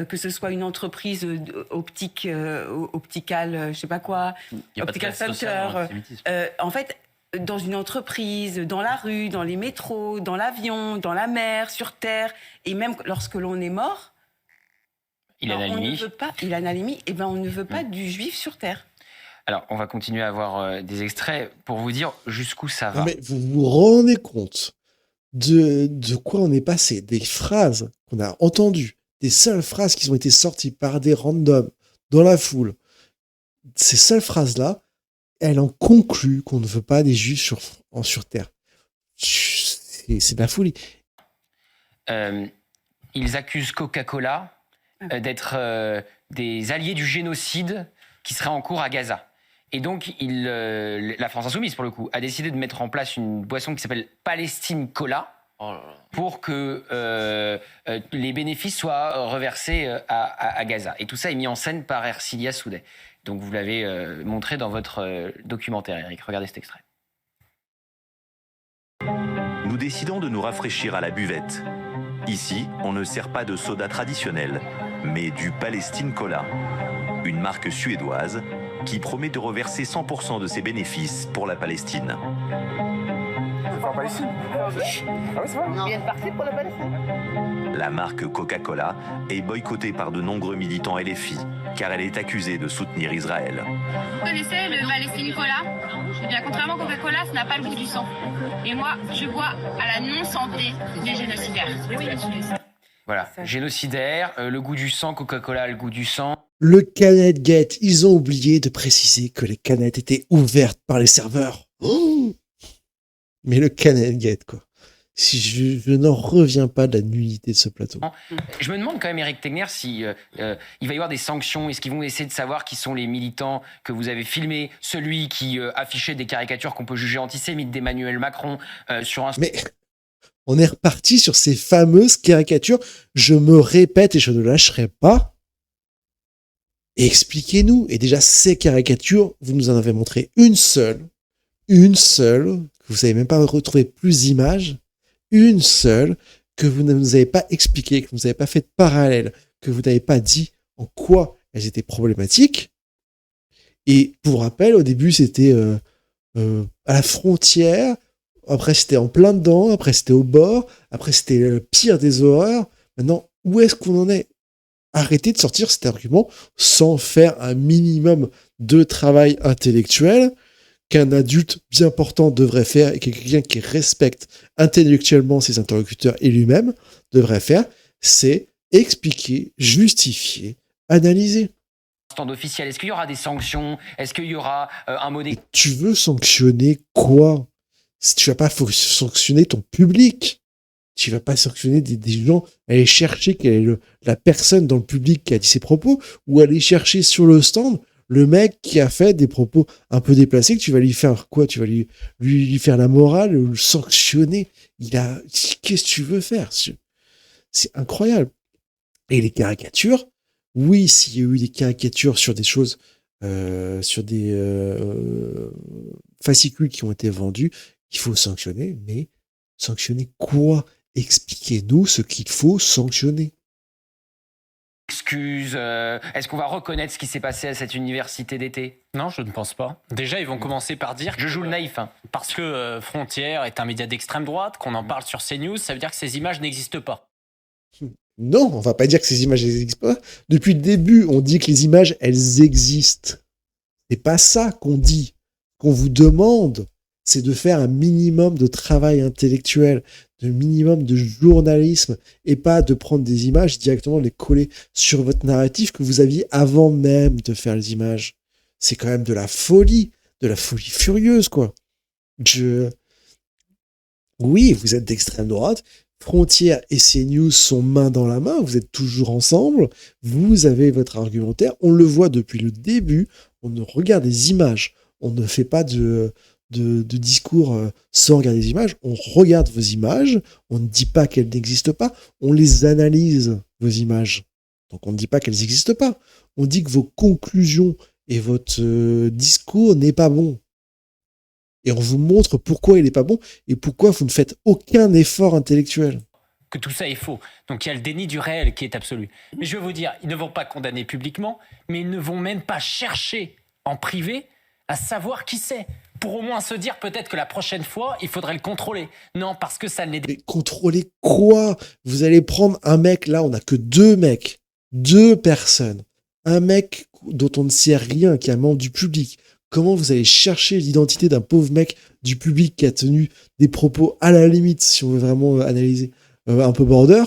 que ce soit une entreprise optical, je sais pas quoi, optical center, en fait, dans une entreprise, dans la rue, dans les métros, dans l'avion, dans la mer, sur terre, et même lorsque l'on est mort, on ne veut pas, on ne veut pas du juif sur terre. Alors, on va continuer à avoir des extraits pour vous dire jusqu'où ça va. Non, mais vous vous rendez compte de quoi on est passé, des phrases qu'on a entendues, des seules phrases qui ont été sorties par des randoms dans la foule. Ces seules phrases-là, elles en concluent qu'on ne veut pas des juifs sur Terre. C'est de la folie. Ils accusent Coca-Cola d'être des alliés du génocide qui serait en cours à Gaza. Et donc, la France Insoumise, pour le coup, a décidé de mettre en place une boisson qui s'appelle Palestine Cola pour que les bénéfices soient reversés à Gaza. Et tout ça est mis en scène par Ercilia Soudet. Donc, vous l'avez montré dans votre documentaire, Eric. Regardez cet extrait. Nous décidons de nous rafraîchir à la buvette. Ici, on ne sert pas de soda traditionnel, mais du Palestine Cola, une marque suédoise qui promet de reverser 100% de ses bénéfices pour la Palestine. La marque Coca-Cola est boycottée par de nombreux militants LFI, car elle est accusée de soutenir Israël. Vous connaissez le Palestine Cola ? Eh bien, contrairement à Coca-Cola, ça n'a pas le goût du sang. Et moi, je bois à la non-santé des génocidaires. Voilà, génocidaire, le goût du sang, Coca-Cola, le goût du sang. Le Canette Gate, ils ont oublié de préciser que les canettes étaient ouvertes par les serveurs. Oh, mais le Canette Gate, quoi. Si je n'en reviens pas de la nullité de ce plateau. Je me demande quand même, Eric Tegner, si il va y avoir des sanctions. Est-ce qu'ils vont essayer de savoir qui sont les militants que vous avez filmés, celui qui affichait des caricatures qu'on peut juger antisémites d'Emmanuel Macron sur un... Mais on est reparti sur ces fameuses caricatures. Je me répète et je ne lâcherai pas. Expliquez-nous. Et déjà, ces caricatures, vous nous en avez montré une seule, que vous savez même pas retrouver plus d'images, une seule, que vous ne nous avez pas expliqué, que vous n'avez pas fait de parallèle, que vous n'avez pas dit en quoi elles étaient problématiques. Et pour rappel, au début, c'était à la frontière, après c'était en plein dedans, après c'était au bord, après c'était le pire des horreurs. Maintenant, où est-ce qu'on en est ? Arrêtez de sortir cet argument sans faire un minimum de travail intellectuel qu'un adulte bien portant devrait faire et que quelqu'un qui respecte intellectuellement ses interlocuteurs et lui-même devrait faire, c'est expliquer, justifier, analyser. Stand officiel, est-ce qu'il y aura des sanctions ? Est-ce qu'il y aura un mot Tu veux sanctionner quoi ? Tu vas pas sanctionner ton public. Tu vas pas sanctionner des gens, aller chercher quelle est la personne dans le public qui a dit ses propos, ou aller chercher sur le stand le mec qui a fait des propos un peu déplacés, que tu vas lui faire quoi? Tu vas lui faire la morale, le sanctionner. Qu'est-ce que tu veux faire? C'est incroyable. Et les caricatures, oui, s'il y a eu des caricatures sur des choses, sur des fascicules qui ont été vendus, il faut sanctionner, mais sanctionner quoi? Expliquez-nous ce qu'il faut sanctionner. Excuse, est-ce qu'on va reconnaître ce qui s'est passé à cette université d'été? Non, je ne pense pas. Déjà, ils vont commencer par dire... Je joue le naïf. Hein. Parce que Frontière est un média d'extrême droite, qu'on en parle sur CNews, ça veut dire que ces images n'existent pas. Non, on va pas dire que ces images n'existent pas. Depuis le début, on dit que les images, elles existent. C'est pas ça qu'on dit. Qu'on vous demande, c'est de faire un minimum de travail intellectuel, un minimum de journalisme, et pas de prendre des images directement, les coller sur votre narratif que vous aviez avant même de faire les images. C'est quand même de la folie furieuse, quoi. Oui, vous êtes d'extrême droite, Frontière et CNews sont main dans la main, vous êtes toujours ensemble, vous avez votre argumentaire, on le voit depuis le début, on ne regarde les images, on ne fait pas de discours sans regarder les images, on regarde vos images, on ne dit pas qu'elles n'existent pas, on les analyse, vos images. Donc on ne dit pas qu'elles n'existent pas, on dit que vos conclusions et votre discours n'est pas bon. Et on vous montre pourquoi il n'est pas bon et pourquoi vous ne faites aucun effort intellectuel. Que tout ça est faux. Donc il y a le déni du réel qui est absolu. Mais je veux vous dire, ils ne vont pas condamner publiquement, mais ils ne vont même pas chercher en privé à savoir qui c'est. Pour au moins se dire peut-être que la prochaine fois, il faudrait le contrôler. Non, parce que ça ne l'est... Mais contrôler quoi? Vous allez prendre un mec, là on n'a que 2 mecs, 2 personnes. Un mec dont on ne sait rien, qui est un membre du public. Comment vous allez chercher l'identité d'un pauvre mec du public qui a tenu des propos à la limite, si on veut vraiment analyser, un peu border,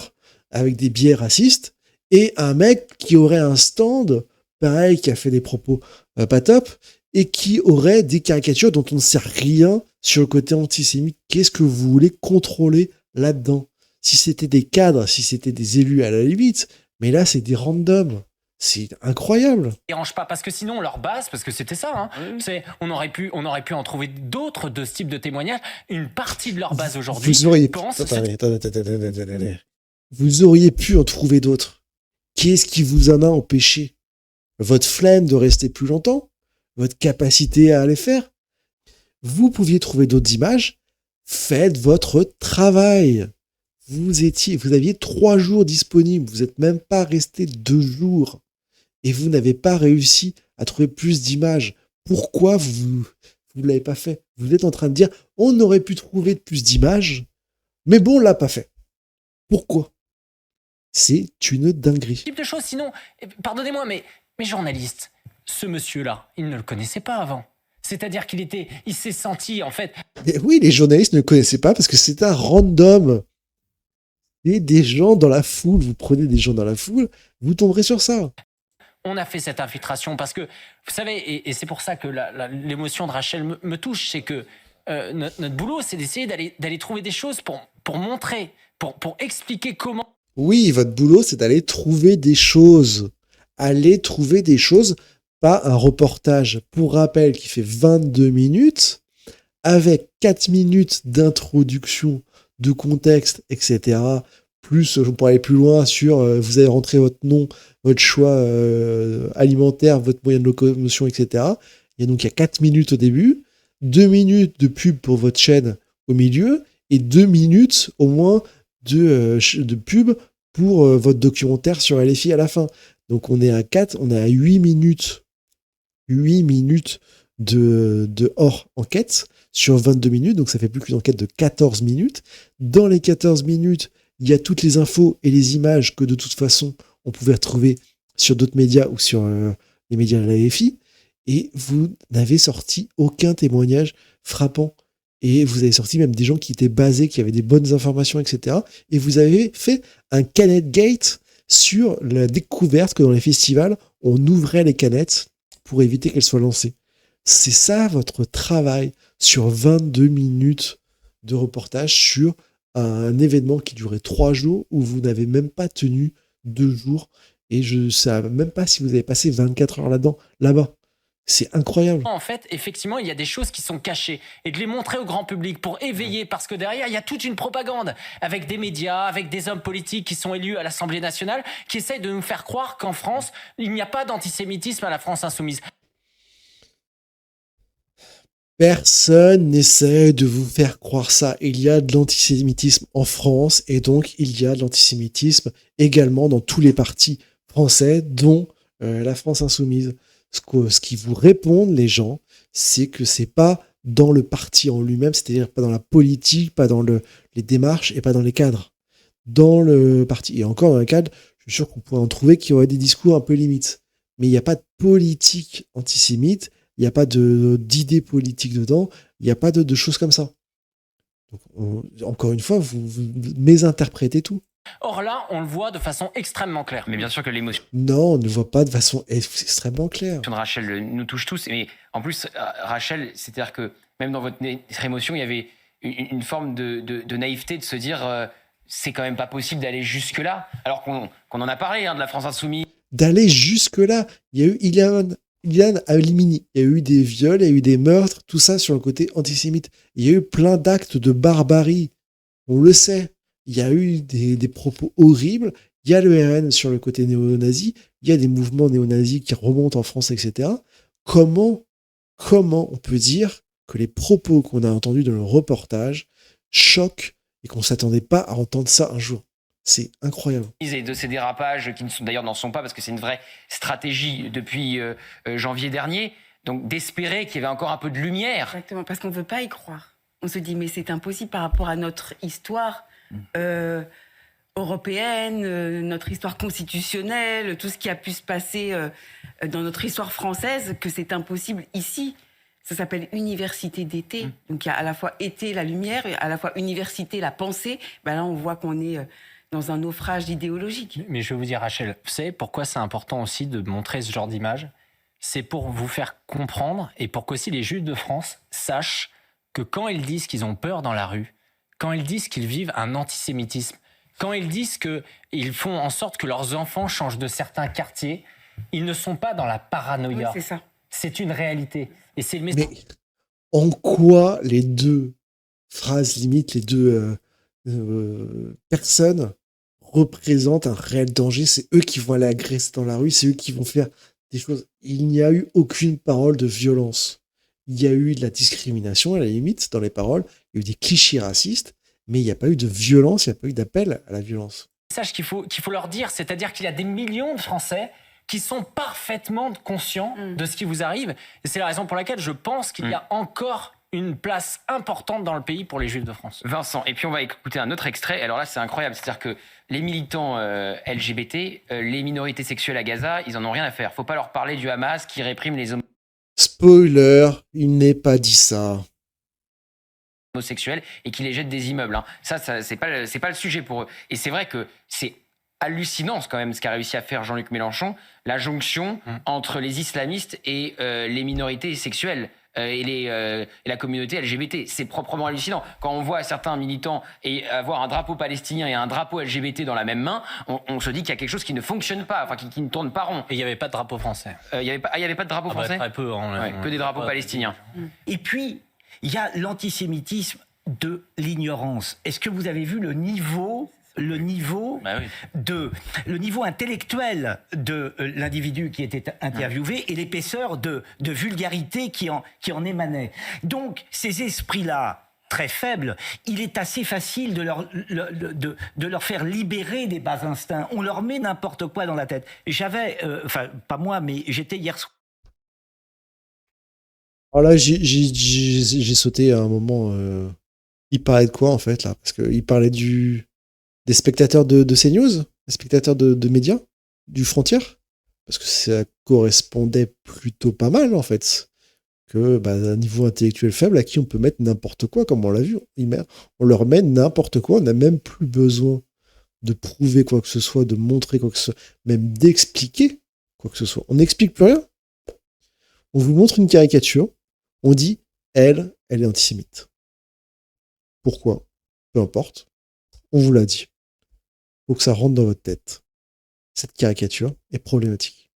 avec des biais racistes, et un mec qui aurait un stand, pareil, qui a fait des propos pas top, et qui aurait des caricatures dont on ne sait rien sur le côté antisémite. Qu'est-ce que vous voulez contrôler là-dedans? Si c'était des cadres, si c'était des élus à la limite, mais là c'est des randoms. C'est incroyable. Dérange pas, parce que sinon leur base, parce que c'était ça, hein, c'est, on aurait pu en trouver d'autres de ce type de témoignages. Une partie de leur base aujourd'hui. Vous auriez Vous auriez pu en trouver d'autres. Qu'est-ce qui vous en a empêché? Votre flemme de rester plus longtemps? Votre capacité à les faire? Vous pouviez trouver d'autres images. Faites votre travail. Vous aviez 3 jours disponibles. Vous n'êtes même pas resté 2 jours. Et vous n'avez pas réussi à trouver plus d'images. Pourquoi vous ne l'avez pas fait? Vous êtes en train de dire, on aurait pu trouver plus d'images, mais bon, on l'a pas fait. Pourquoi? C'est une dinguerie. Type de choses, sinon, pardonnez-moi, mais journalistes, ce monsieur-là, il ne le connaissait pas avant. C'est-à-dire il s'est senti, en fait... Et oui, les journalistes ne le connaissaient pas parce que c'est un random. Et des gens dans la foule, vous prenez des gens dans la foule, vous tomberez sur ça. On a fait cette infiltration parce que, vous savez, et c'est pour ça que l'émotion de Rachel me touche, c'est que notre boulot, c'est d'essayer d'aller trouver des choses pour montrer, pour expliquer comment... Oui, votre boulot, c'est d'aller trouver des choses. Aller trouver des choses, pas un reportage, pour rappel, qui fait 22 minutes, avec 4 minutes d'introduction, de contexte, etc., plus, on pourrait aller plus loin sur vous avez rentré votre nom, votre choix alimentaire, votre moyen de locomotion, etc. Et donc, il y a 4 minutes au début, 2 minutes de pub pour votre chaîne au milieu, et 2 minutes au moins de pub pour votre documentaire sur LFI à la fin. Donc, on est à 8 minutes. 8 minutes de hors enquête sur 22 minutes, donc ça fait plus qu'une enquête de 14 minutes. Dans les 14 minutes, il y a toutes les infos et les images que de toute façon on pouvait retrouver sur d'autres médias ou sur les médias de la LFI, et vous n'avez sorti aucun témoignage frappant. Et vous avez sorti même des gens qui étaient basés, qui avaient des bonnes informations, etc. Et vous avez fait un Canet Gate sur la découverte que dans les festivals, on ouvrait les canettes pour éviter qu'elles soient lancées. C'est ça votre travail sur 22 minutes de reportage sur un événement qui durait 3 jours où vous n'avez même pas tenu 2 jours et je ne sais même pas si vous avez passé 24 heures là-bas. C'est incroyable. En fait, effectivement, il y a des choses qui sont cachées et de les montrer au grand public pour éveiller, parce que derrière, il y a toute une propagande avec des médias, avec des hommes politiques qui sont élus à l'Assemblée nationale, qui essayent de nous faire croire qu'en France, il n'y a pas d'antisémitisme à la France insoumise. Personne n'essaie de vous faire croire ça. Il y a de l'antisémitisme en France et donc il y a de l'antisémitisme également dans tous les partis français, dont la France insoumise. Ce qui vous répondent les gens, c'est que c'est pas dans le parti en lui-même, c'est-à-dire pas dans la politique, pas dans les démarches et pas dans les cadres. Dans le parti, et encore dans le cadre, je suis sûr qu'on pourrait en trouver qui auraient des discours un peu limites. Mais il n'y a pas de politique antisémite, il n'y a pas d'idées politiques dedans, il n'y a pas de choses comme ça. Donc, encore une fois, vous mésinterprétez tout. Or là, on le voit de façon extrêmement claire. Mais bien sûr que l'émotion Non, on ne le voit pas de façon extrêmement claire. de Rachel nous touche tous. Mais en plus, Rachel, c'est-à-dire que même dans votre émotion, il y avait une forme de naïveté de se dire c'est quand même pas possible d'aller jusque-là. Alors qu'on en a parlé de la France insoumise. D'aller jusque-là. Il y a eu Ilan Halimi, il y a eu des viols, il y a eu des meurtres, tout ça sur le côté antisémite. Il y a eu plein d'actes de barbarie. On le sait. Il y a eu des propos horribles. Il y a le RN sur le côté néo-nazi. Il y a des mouvements néo-nazis qui remontent en France, etc. Comment on peut dire que les propos qu'on a entendus dans le reportage choquent et qu'on ne s'attendait pas à entendre ça un jour? C'est incroyable. Et de ces dérapages qui d'ailleurs n'en sont pas, parce que c'est une vraie stratégie depuis janvier dernier. Donc d'espérer qu'il y avait encore un peu de lumière. Exactement, parce qu'on ne veut pas y croire. On se dit, mais c'est impossible par rapport à notre histoire européenne, notre histoire constitutionnelle, tout ce qui a pu se passer dans notre histoire française, que c'est impossible ici. Ça s'appelle université d'été. Donc il y a à la fois été la lumière, et à la fois université la pensée. Ben là, on voit qu'on est dans un naufrage idéologique. Mais je vais vous dire, Rachel, vous savez pourquoi c'est important aussi de montrer ce genre d'image? C'est pour vous faire comprendre et pour qu'aussi les Juifs de France sachent que quand ils disent qu'ils ont peur dans la rue, quand ils disent qu'ils vivent un antisémitisme, quand ils disent qu'ils font en sorte que leurs enfants changent de certains quartiers, ils ne sont pas dans la paranoïa. Oui, c'est ça. C'est une réalité. Et c'est le message. Mais en quoi les deux phrases limites, les deux personnes représentent un réel danger? C'est eux qui vont aller agresser dans la rue, c'est eux qui vont faire des choses. Il n'y a eu aucune parole de violence. Il y a eu de la discrimination, à la limite, dans les paroles. Il y a eu des clichés racistes, mais il n'y a pas eu de violence, il n'y a pas eu d'appel à la violence. Le message qu'il faut leur dire, c'est-à-dire qu'il y a des millions de Français qui sont parfaitement conscients de ce qui vous arrive. Et c'est la raison pour laquelle je pense qu'il y a encore une place importante dans le pays pour les Juifs de France. Vincent, et puis on va écouter un autre extrait. Alors là, c'est incroyable. C'est-à-dire que les militants LGBT, les minorités sexuelles à Gaza, ils en ont rien à faire. Faut pas leur parler du Hamas qui réprime les Spoiler, il n'est pas dit ça. homosexuels et qui les jettent des immeubles. Ça c'est pas le sujet pour eux. Et c'est vrai que c'est hallucinant quand même ce qu'a réussi à faire Jean-Luc Mélenchon, la jonction entre les islamistes et les minorités sexuelles. Et la communauté LGBT. C'est proprement hallucinant. Quand on voit certains militants avoir un drapeau palestinien et un drapeau LGBT dans la même main, on se dit qu'il y a quelque chose qui ne fonctionne pas, enfin qui ne tourne pas rond. Et il n'y avait pas de drapeau français. Il n'y avait pas de drapeau français. Très peu. Que des drapeaux palestiniens. Et puis, il y a l'antisémitisme de l'ignorance. Est-ce que vous avez vu le niveau intellectuel de l'individu qui était interviewé et l'épaisseur de vulgarité qui en émanait. Donc, ces esprits-là, très faibles, il est assez facile de leur faire libérer des bas instincts. On leur met n'importe quoi dans la tête. J'avais, pas moi, mais j'étais hier soir. Alors là, j'ai sauté à un moment. Il parlait de quoi, en fait, là? Parce qu'il parlait des spectateurs de CNews, des spectateurs de médias, du Frontière, parce que ça correspondait plutôt pas mal, en fait, que un niveau intellectuel faible à qui on peut mettre n'importe quoi, comme on l'a vu. On leur met n'importe quoi, on n'a même plus besoin de prouver quoi que ce soit, de montrer quoi que ce soit, même d'expliquer quoi que ce soit. On n'explique plus rien. On vous montre une caricature, on dit, elle est antisémite. Pourquoi? Peu importe. On vous l'a dit. Faut que ça rentre dans votre tête. Cette caricature est problématique.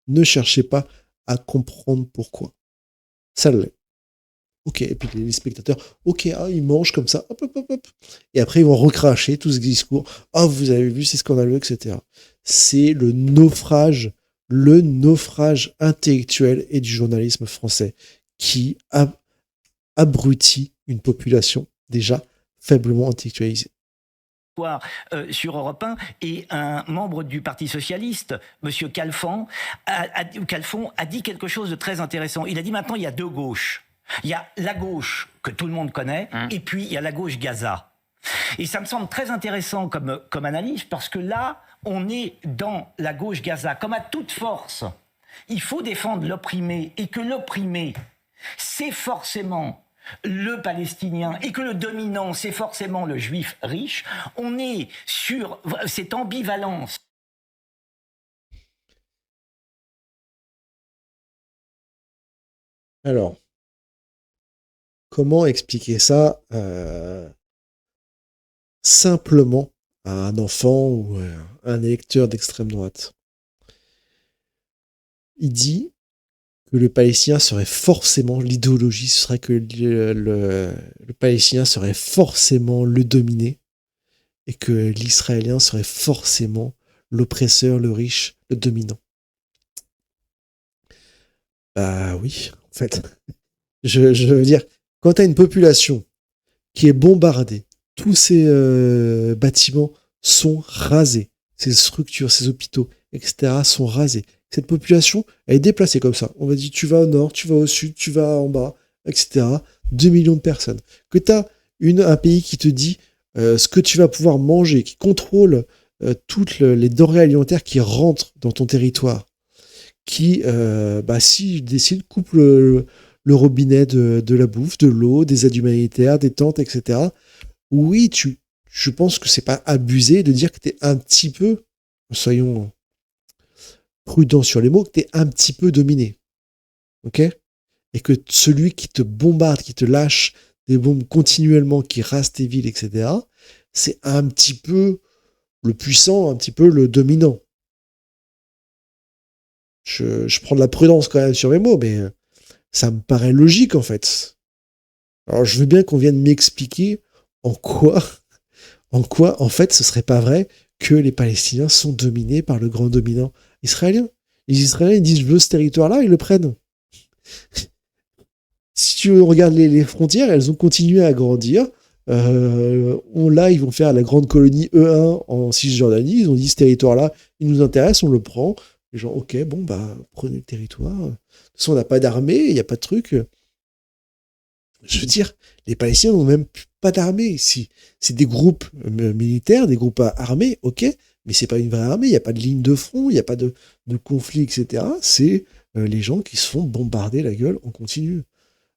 Ne cherchez pas à comprendre pourquoi. Ça l'est. Ok, et puis les spectateurs, ok, ils mangent comme ça, hop, hop, hop, hop. Et après, ils vont recracher tout ce discours. Ah, vous avez vu, c'est scandaleux, etc. C'est le naufrage intellectuel et du journalisme français qui abrutit une population déjà faiblement intellectualisée. Sur Europe 1, et un membre du Parti Socialiste, M. Calfon, a dit quelque chose de très intéressant. Il a dit maintenant, il y a deux gauches. Il y a la gauche que tout le monde connaît, et puis il y a la gauche Gaza. Et ça me semble très intéressant comme analyse, parce que là, on est dans la gauche Gaza. Comme à toute force, il faut défendre l'opprimé, et que l'opprimé, c'est forcément le palestinien, et que le dominant, c'est forcément le juif riche. On est sur cette ambivalence. Alors, comment expliquer ça simplement à un enfant ou à un électeur d'extrême droite? Il dit que le Palestinien serait forcément, l'idéologie serait que le Palestinien serait forcément le dominé et que l'Israélien serait forcément l'oppresseur, le riche, le dominant. Bah oui, en fait. Je veux dire, quand tu as une population qui est bombardée, tous ces bâtiments sont rasés, ces structures, ces hôpitaux, etc. sont rasés. Cette population, elle est déplacée comme ça. On va dire, tu vas au nord, tu vas au sud, tu vas en bas, etc. 2 millions de personnes. Que tu as un pays qui te dit ce que tu vas pouvoir manger, qui contrôle toutes les denrées alimentaires qui rentrent dans ton territoire, qui, s'il décide, coupe le robinet de la bouffe, de l'eau, des aides humanitaires, des tentes, etc. Oui, je pense que c'est pas abusé de dire que tu es un petit peu, soyons prudent sur les mots, que tu es un petit peu dominé. Ok? Et que celui qui te bombarde, qui te lâche des bombes continuellement, qui rase tes villes, etc., c'est un petit peu le puissant, un petit peu le dominant. Je prends de la prudence quand même sur mes mots, mais ça me paraît logique en fait. Alors je veux bien qu'on vienne m'expliquer en quoi en fait ce serait pas vrai que les Palestiniens sont dominés par le grand dominant israélien. Les Israéliens, ils disent je veux ce territoire-là, ils le prennent. Si tu regardes les frontières, elles ont continué à grandir. Là, ils vont faire la grande colonie E1 en Cisjordanie. Ils ont dit ce territoire-là, il nous intéresse, on le prend. Les gens, ok, bon, prenez le territoire. De toute façon, on n'a pas d'armée, il n'y a pas de truc. Je veux dire, les Palestiniens n'ont même pas d'armée. Si c'est des groupes militaires, des groupes armés, ok, mais c'est pas une vraie armée, il n'y a pas de ligne de front, il n'y a pas de conflit, etc. C'est les gens qui se font bombarder la gueule en continu.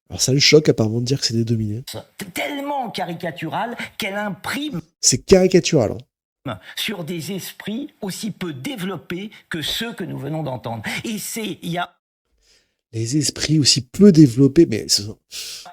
Alors ça le choque apparemment de dire que c'est des dominés. C'est tellement caricatural qu'elle imprime. C'est caricatural. Sur des esprits aussi peu développés que ceux que nous venons d'entendre. Et il y a les esprits aussi peu développés, mais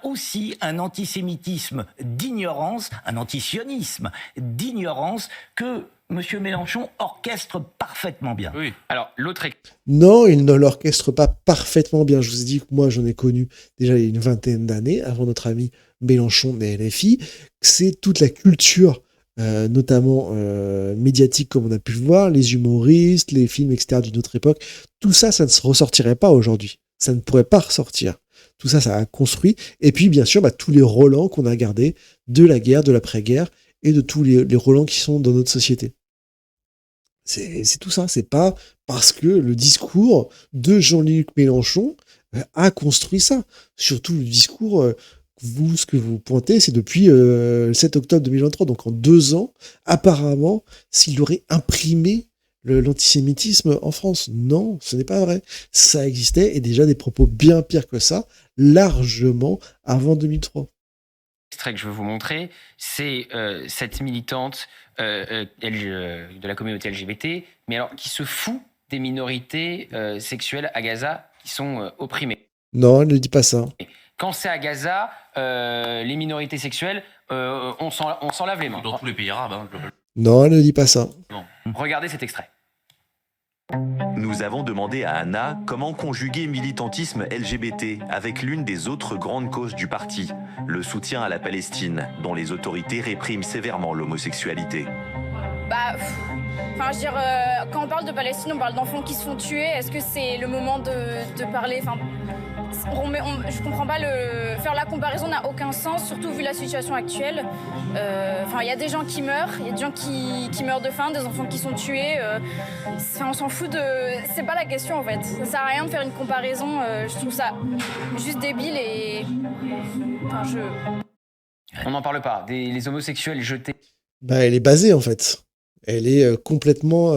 aussi un antisémitisme d'ignorance, un antisionisme d'ignorance que M. Mélenchon orchestre parfaitement bien. Oui. Alors, l'autre... Non, il ne l'orchestre pas parfaitement bien. Je vous ai dit que moi, j'en ai connu déjà il y a une vingtaine d'années, avant notre ami Mélenchon des LFI. C'est toute la culture, notamment médiatique, comme on a pu le voir, les humoristes, les films, etc., d'une autre époque. Tout ça, ça ne se ressortirait pas aujourd'hui. Ça ne pourrait pas ressortir. Tout ça, ça a construit. Et puis, bien sûr, tous les relents qu'on a gardés de la guerre, de l'après-guerre, et de tous les relents qui sont dans notre société. C'est tout ça. C'est pas parce que le discours de Jean-Luc Mélenchon a construit ça. Surtout le discours, ce que vous pointez, c'est depuis le 7 octobre 2023. Donc en 2 ans, apparemment, s'il aurait imprimé l'antisémitisme en France. Non, ce n'est pas vrai. Ça existait, et déjà des propos bien pires que ça, largement avant 2003. L'extrait que je veux vous montrer, c'est cette militante de la communauté LGBT, mais alors qui se fout des minorités sexuelles à Gaza qui sont opprimées. Non, elle ne dit pas ça. quand c'est à Gaza, les minorités sexuelles, on s'en lave les mains. Dans tous les pays arabes. Hein. Non, elle ne dit pas ça. Non. Regardez cet extrait. Nous avons demandé à Anna comment conjuguer militantisme LGBT avec l'une des autres grandes causes du parti, le soutien à la Palestine, dont les autorités répriment sévèrement l'homosexualité. Enfin, je veux dire, quand on parle de Palestine, on parle d'enfants qui se font tuer. Est-ce que c'est le moment de parler? Enfin, je comprends pas faire la comparaison n'a aucun sens, surtout vu la situation actuelle. Enfin, il y a des gens qui meurent, il y a des gens qui meurent de faim, des enfants qui sont tués. On s'en fout de. C'est pas la question en fait. Ça sert à rien de faire une comparaison. Je trouve ça juste débile et. Enfin, On n'en parle pas. Les homosexuels jetés. Bah, elle est basée en fait. Elle est complètement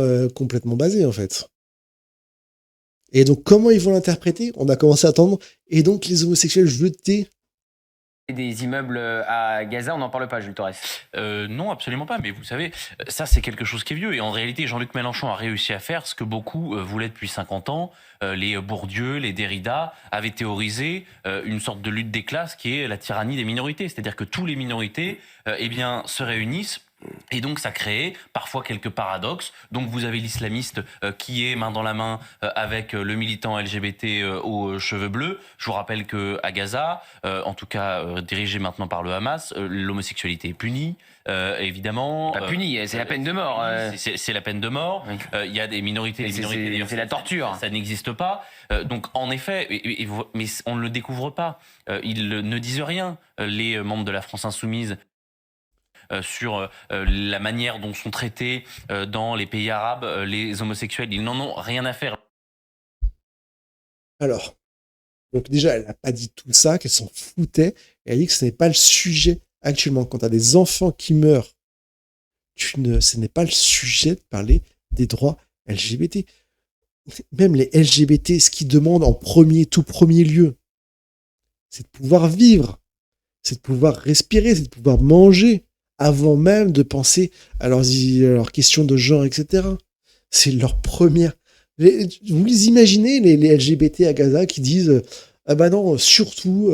basée en fait. Et donc, comment ils vont l'interpréter? On a commencé à attendre. Et donc, les homosexuels jetés. Des immeubles à Gaza, on n'en parle pas, Jules Torres. Non, absolument pas. Mais vous savez, ça, c'est quelque chose qui est vieux. Et en réalité, Jean-Luc Mélenchon a réussi à faire ce que beaucoup voulaient depuis 50 ans. Les Bourdieu, les Derrida avaient théorisé une sorte de lutte des classes qui est la tyrannie des minorités. C'est-à-dire que tous les minorités se réunissent. Et donc ça crée parfois quelques paradoxes. Donc vous avez l'islamiste qui est main dans la main avec le militant LGBT aux cheveux bleus. Je vous rappelle que à Gaza, en tout cas dirigé maintenant par le Hamas, l'homosexualité est punie. Évidemment. Pas punie, c'est la peine de mort. C'est la peine de mort. Il y a des minorités. C'est la torture. Ça n'existe pas. Donc en effet, mais on ne le découvre pas. Ils ne disent rien. Les membres de la France Insoumise. Sur la manière dont sont traités dans les pays arabes les homosexuels. Ils n'en ont rien à faire. Alors, donc déjà, elle n'a pas dit tout ça, qu'elle s'en foutait. Elle a dit que ce n'est pas le sujet actuellement. Quand tu as des enfants qui meurent, ce n'est pas le sujet de parler des droits LGBT. Même les LGBT, ce qu'ils demandent en tout premier lieu, c'est de pouvoir vivre, c'est de pouvoir respirer, c'est de pouvoir manger, avant même de penser à leurs questions de genre, etc. C'est leur première. Vous les imaginez, les LGBT à Gaza qui disent ah bah non, surtout,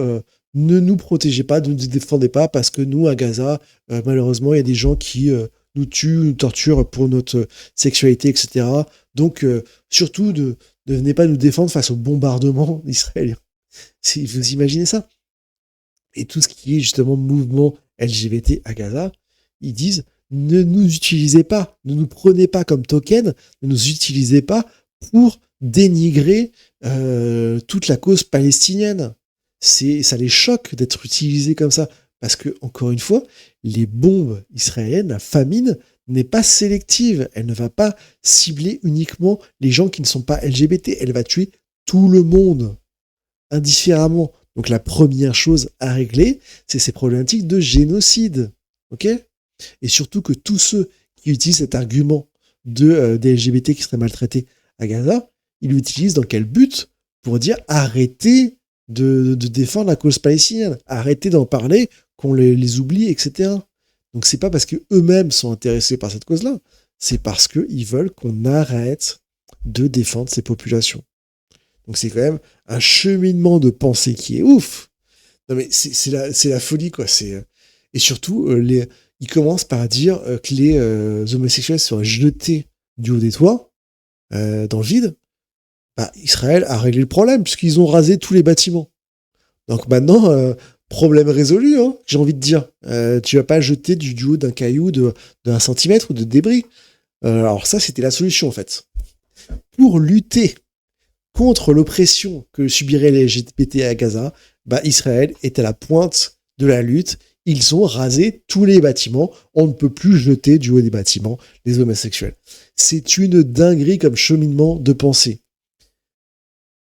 ne nous protégez pas, ne nous défendez pas, parce que nous, à Gaza, malheureusement, il y a des gens qui nous tuent, nous torturent pour notre sexualité, etc. Donc, surtout, ne venez pas nous défendre face au bombardement israélien. Vous imaginez ça? Et tout ce qui est justement mouvement LGBT à Gaza, ils disent ne nous utilisez pas, ne nous prenez pas comme token, ne nous utilisez pas pour dénigrer toute la cause palestinienne. Ça les choque d'être utilisés comme ça, parce que, encore une fois, les bombes israéliennes, la famine n'est pas sélective, elle ne va pas cibler uniquement les gens qui ne sont pas LGBT, elle va tuer tout le monde, indifféremment. Donc la première chose à régler, c'est ces problématiques de génocide. Ok ? Et surtout que tous ceux qui utilisent cet argument des LGBT qui seraient maltraités à Gaza, ils l'utilisent dans quel but? Pour dire arrêtez de défendre la cause palestinienne, arrêtez d'en parler, qu'on les oublie, etc. Donc c'est pas parce qu'eux-mêmes sont intéressés par cette cause-là, c'est parce qu'ils veulent qu'on arrête de défendre ces populations. Donc c'est quand même un cheminement de pensée qui est ouf. Non mais c'est la folie quoi. Et surtout ils commencent par dire que les homosexuels seraient jetés du haut des toits dans le vide. Bah, Israël a réglé le problème puisqu'ils ont rasé tous les bâtiments. Donc maintenant problème résolu, hein, j'ai envie de dire. Tu vas pas jeter du haut d'un caillou d'un centimètre ou de débris. Alors ça c'était la solution en fait. Pour lutter contre l'oppression que subiraient les LGBT à Gaza, bah Israël est à la pointe de la lutte. Ils ont rasé tous les bâtiments. On ne peut plus jeter du haut des bâtiments les homosexuels. C'est une dinguerie comme cheminement de pensée.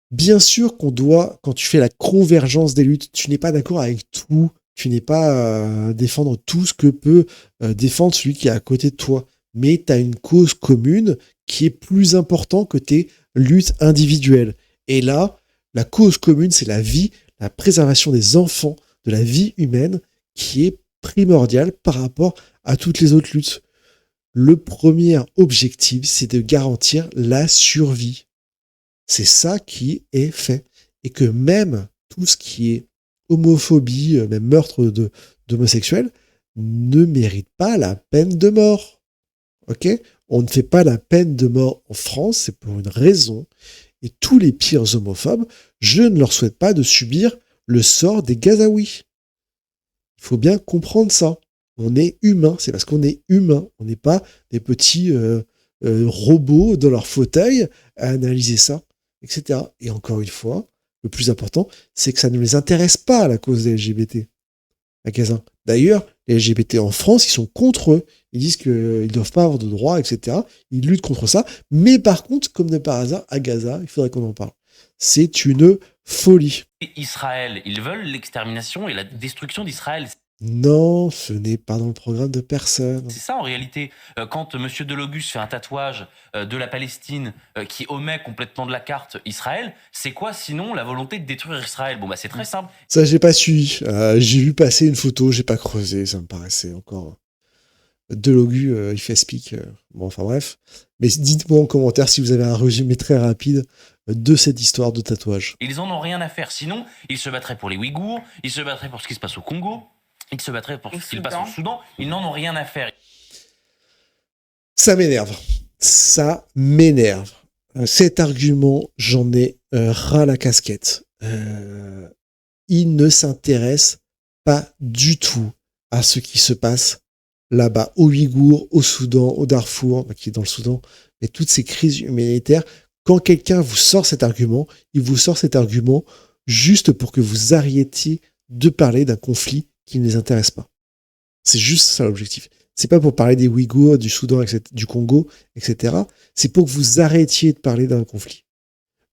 Bien sûr qu'on doit, quand tu fais la convergence des luttes, tu n'es pas d'accord avec tout. Tu n'es pas défendre tout ce que peut défendre celui qui est à côté de toi. Mais tu as une cause commune qui est plus importante que tes lutte individuelle. Et là, la cause commune, c'est la vie, la préservation des enfants, de la vie humaine, qui est primordiale par rapport à toutes les autres luttes. Le premier objectif, c'est de garantir la survie. C'est ça qui est fait. Et que même tout ce qui est homophobie, même meurtre d'homosexuels, ne méritent pas la peine de mort. Ok ? On ne fait pas la peine de mort en France, c'est pour une raison. Et tous les pires homophobes, je ne leur souhaite pas de subir le sort des Gazaouis. Il faut bien comprendre ça. On est humain, c'est parce qu'on est humain. On n'est pas des petits robots dans leur fauteuil à analyser ça, etc. Et encore une fois, le plus important, c'est que ça ne les intéresse pas, la cause des LGBT à Gaza. D'ailleurs, les LGBT en France, ils sont contre eux. Ils disent qu'ils ne doivent pas avoir de droits, etc. Ils luttent contre ça. Mais par contre, comme de par hasard, à Gaza, il faudrait qu'on en parle. C'est une folie. Israël, ils veulent l'extermination et la destruction d'Israël. Non, ce n'est pas dans le programme de personne. C'est ça en réalité. Quand M. Delogus fait un tatouage de la Palestine qui omet complètement de la carte Israël, c'est quoi sinon la volonté de détruire Israël? Bon, bah c'est très simple. Ça, j'ai pas suivi. J'ai vu passer une photo, j'ai pas creusé, ça me paraissait encore... Delogu, il fait speak. Bon, enfin bref. Mais dites-moi en commentaire si vous avez un résumé très rapide de cette histoire de tatouage. Ils en ont rien à faire. Sinon, ils se battraient pour les Ouïghours, ils se battraient pour ce qui se passe au Congo, ils se battraient pour ce qui se passe au Soudan. Ils n'en ont rien à faire. Ça m'énerve. Ça m'énerve. Cet argument, j'en ai ras la casquette. Il ne s'intéresse pas du tout à ce qui se passe là-bas, aux Ouïghours, au Soudan, au Darfour, qui est dans le Soudan, mais toutes ces crises humanitaires. Quand quelqu'un vous sort cet argument, il vous sort cet argument juste pour que vous arrêtiez de parler d'un conflit qui ne les intéresse pas. C'est juste ça l'objectif. C'est pas pour parler des Ouïghours, du Soudan, etc., du Congo, etc. C'est pour que vous arrêtiez de parler d'un conflit.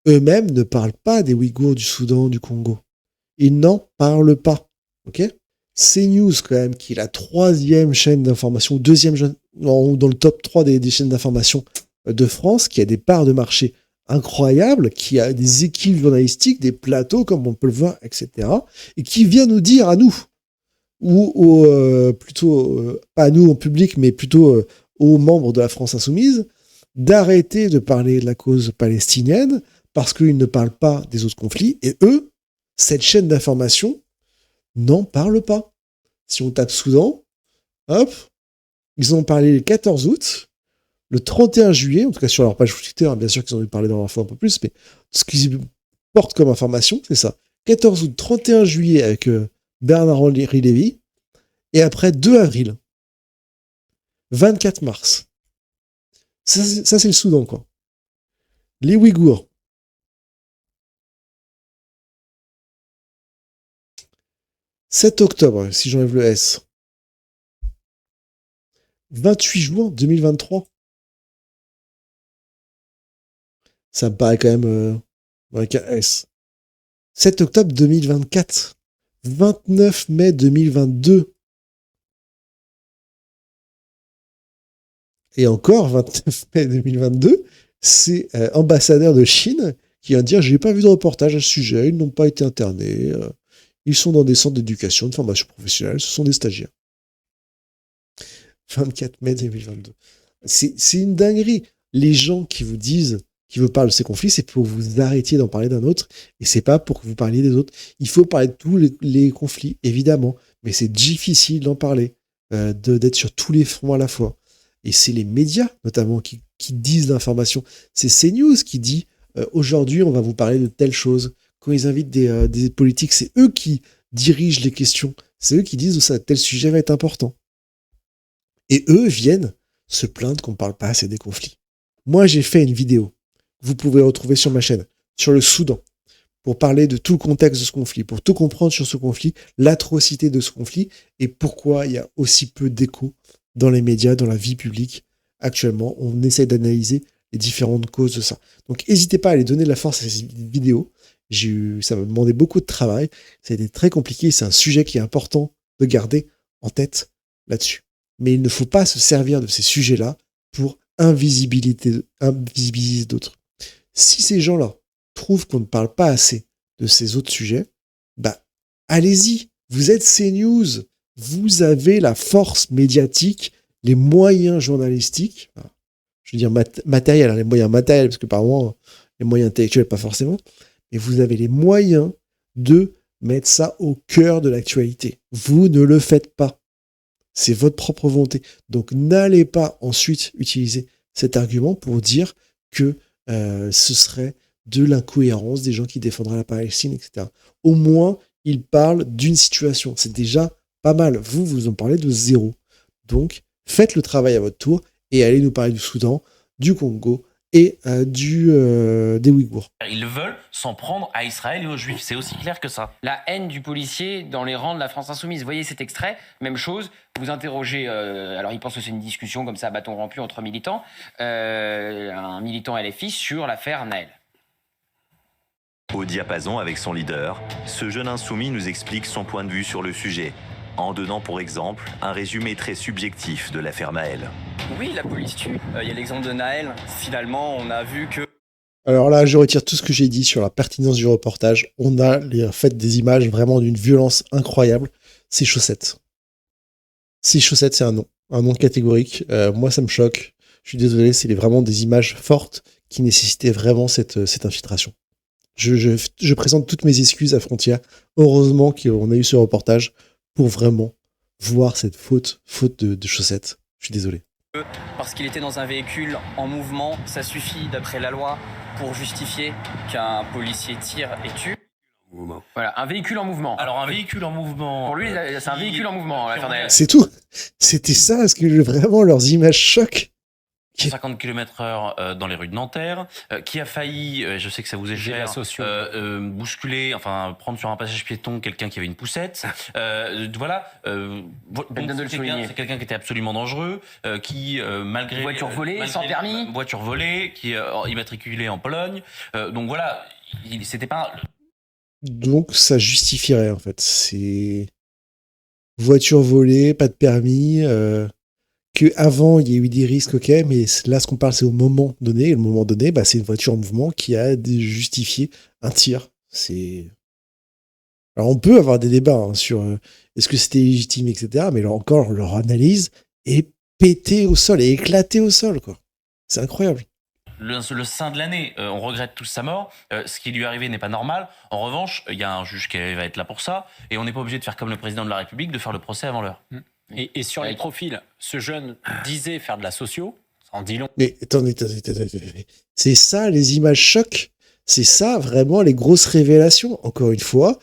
Eux-mêmes ne parlent pas des Ouïghours, du Soudan, du Congo. Ils n'en parlent pas. Ok ? CNews, quand même, qui est la 3e chaîne d'information, dans le top 3 des chaînes d'information de France, qui a des parts de marché incroyables, qui a des équipes journalistiques, des plateaux, comme on peut le voir, etc., et qui vient nous dire à nous, ou plutôt, pas à nous en public, mais plutôt aux membres de la France Insoumise, d'arrêter de parler de la cause palestinienne, parce qu'ils ne parlent pas des autres conflits, et eux, cette chaîne d'information, n'en parle pas. Si on tape Soudan, hop, ils en ont parlé le 14 août, le 31 juillet, en tout cas sur leur page Twitter, bien sûr qu'ils en ont parlé dans l'info un peu plus, mais ce qu'ils portent comme information, c'est ça. 14 août, 31 juillet avec Bernard-Henri Lévy, et après 2 avril, 24 mars. Ça, c'est le Soudan, quoi. Les Ouïghours. 7 octobre, si j'enlève le S. 28 juin 2023. Ça me paraît quand même avec un S. 7 octobre 2024. 29 mai 2022. Et encore, 29 mai 2022, c'est ambassadeur de Chine qui vient dire « J'ai pas vu de reportage à ce sujet, ils n'ont pas été internés. Ils sont dans des centres d'éducation, de formation professionnelle, ce sont des stagiaires. » 24 mai 2022. C'est une dinguerie. Les gens qui vous disent, qui vous parlent de ces conflits, c'est pour que vous arrêtiez d'en parler d'un autre, et c'est pas pour que vous parliez des autres. Il faut parler de tous les conflits, évidemment, mais c'est difficile d'en parler, d'être sur tous les fronts à la fois. Et c'est les médias, notamment, qui disent l'information. C'est CNews qui dit aujourd'hui, on va vous parler de telle chose. Quand ils invitent des politiques, c'est eux qui dirigent les questions. C'est eux qui disent ça, tel sujet va être important. Et eux viennent se plaindre qu'on ne parle pas assez des conflits. Moi, j'ai fait une vidéo. Vous pouvez retrouver sur ma chaîne, sur le Soudan, pour parler de tout le contexte de ce conflit, pour tout comprendre sur ce conflit, l'atrocité de ce conflit, et pourquoi il y a aussi peu d'écho dans les médias, dans la vie publique. Actuellement, on essaie d'analyser les différentes causes de ça. Donc, n'hésitez pas à aller donner de la force à cette vidéo. Ça m'a demandé beaucoup de travail. Ça a été très compliqué. C'est un sujet qui est important de garder en tête là-dessus. Mais il ne faut pas se servir de ces sujets-là pour invisibiliser d'autres. Si ces gens-là trouvent qu'on ne parle pas assez de ces autres sujets, bah, allez-y. Vous êtes CNews. Vous avez la force médiatique, les moyens journalistiques. Je veux dire matériel, les moyens matériels, parce que par moment, les moyens intellectuels, pas forcément. Mais vous avez les moyens de mettre ça au cœur de l'actualité. Vous ne le faites pas. C'est votre propre volonté. Donc, n'allez pas ensuite utiliser cet argument pour dire que ce serait de l'incohérence des gens qui défendraient la Palestine, etc. Au moins, ils parlent d'une situation. C'est déjà pas mal. Vous en parlez de zéro. Donc, faites le travail à votre tour et allez nous parler du Soudan, du Congo et des Ouïghours. Ils veulent s'en prendre à Israël et aux Juifs. C'est aussi clair que ça. La haine du policier dans les rangs de la France Insoumise. Vous voyez cet extrait, même chose, vous interrogez, alors il pense que c'est une discussion comme ça à bâton rompu entre militants, un militant LFI sur l'affaire Naël. Au diapason avec son leader, ce jeune insoumis nous explique son point de vue sur le sujet, en donnant pour exemple un résumé très subjectif de l'affaire Naël. Oui, la police tue. Il y a l'exemple de Naël. Finalement, on a vu que... Alors là, je retire tout ce que j'ai dit sur la pertinence du reportage. On a fait des images vraiment d'une violence incroyable. C'est Chaussettes. C'est Chaussettes, c'est un nom catégorique. Moi, ça me choque. Je suis désolé, c'est vraiment des images fortes qui nécessitaient vraiment cette infiltration. Je présente toutes mes excuses à Frontières. Heureusement qu'on a eu ce reportage pour vraiment voir cette faute de Chaussettes. Je suis désolé. Parce qu'il était dans un véhicule en mouvement, ça suffit d'après la loi pour justifier qu'un policier tire et tue. Voilà, un véhicule en mouvement. Alors un véhicule en mouvement... Pour lui, c'est un véhicule en mouvement, l'affaire Naël. C'est tout. C'était ça, parce que vraiment leurs images choquent. 50 km/h dans les rues de Nanterre, qui a failli, je sais que ça vous est cher, bousculer, enfin prendre sur un passage piéton quelqu'un qui avait une poussette. Voilà. C'est quelqu'un qui était absolument dangereux, qui malgré voiture volée, sans permis, voiture volée, qui est immatriculée en Pologne. Donc voilà, c'était pas. Donc ça justifierait en fait. C'est voiture volée, pas de permis. Qu'avant, il y a eu des risques, ok, mais là, ce qu'on parle, c'est au moment donné. Et le moment donné, c'est une voiture en mouvement qui a justifié un tir. Alors, on peut avoir des débats sur est-ce que c'était légitime, etc. Mais là encore, leur analyse est pétée au sol, est éclatée au sol, quoi. C'est incroyable. Le saint de l'année, on regrette tous sa mort. Ce qui lui est arrivé n'est pas normal. En revanche, il y a un juge qui va être là pour ça. Et on n'est pas obligé de faire comme le président de la République, de faire le procès avant l'heure. Et sur les profils, ce jeune disait faire de la socio, ça en dit long. Mais attendez. C'est ça, les images chocs. C'est ça, vraiment, les grosses révélations. Encore une fois,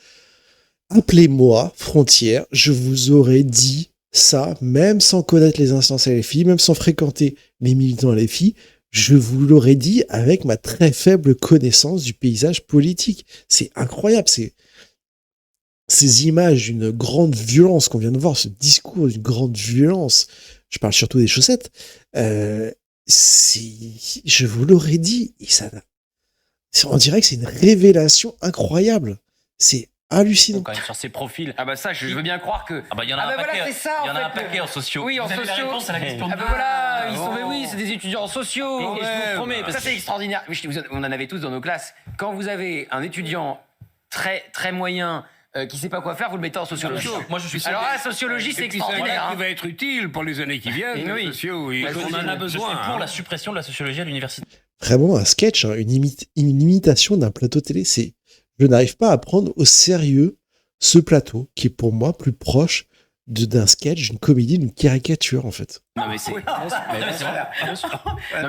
appelez-moi Frontières, je vous aurais dit ça, même sans connaître les instances LFI, même sans fréquenter les militants LFI, je vous l'aurais dit avec ma très faible connaissance du paysage politique. C'est incroyable, ces images d'une grande violence qu'on vient de voir, ce discours d'une grande violence, je parle surtout des Chaussettes, je vous l'aurais dit, on dirait que c'est une révélation incroyable. C'est hallucinant. Quand même sur ces profils. Ah bah ça, je veux bien croire que... Ah bah il y en a un paquet. Voilà, c'est ça, il y en a un paquet en sociaux. Oui, en Vous avez sociaux. la réponse à la question. Ah bah voilà, ils sont... Mais oui, c'est des étudiants en sociaux. Et je vous promets, parce ça c'est extraordinaire. On en avait tous dans nos classes. Quand vous avez un étudiant très, très moyen... qui sait pas quoi faire, vous le mettez en sociologie. Moi, je suis Alors la sociologie, c'est extraordinaire. Qui va être utile pour les années qui viennent. Oui. Sociaux, on en a besoin. Je suis pour la suppression de la sociologie à l'université. Vraiment un sketch, une imitation d'un plateau télé. Je n'arrive pas à prendre au sérieux ce plateau qui est pour moi plus proche d'un sketch, d'une comédie, d'une caricature en fait. Non mais c'est... Non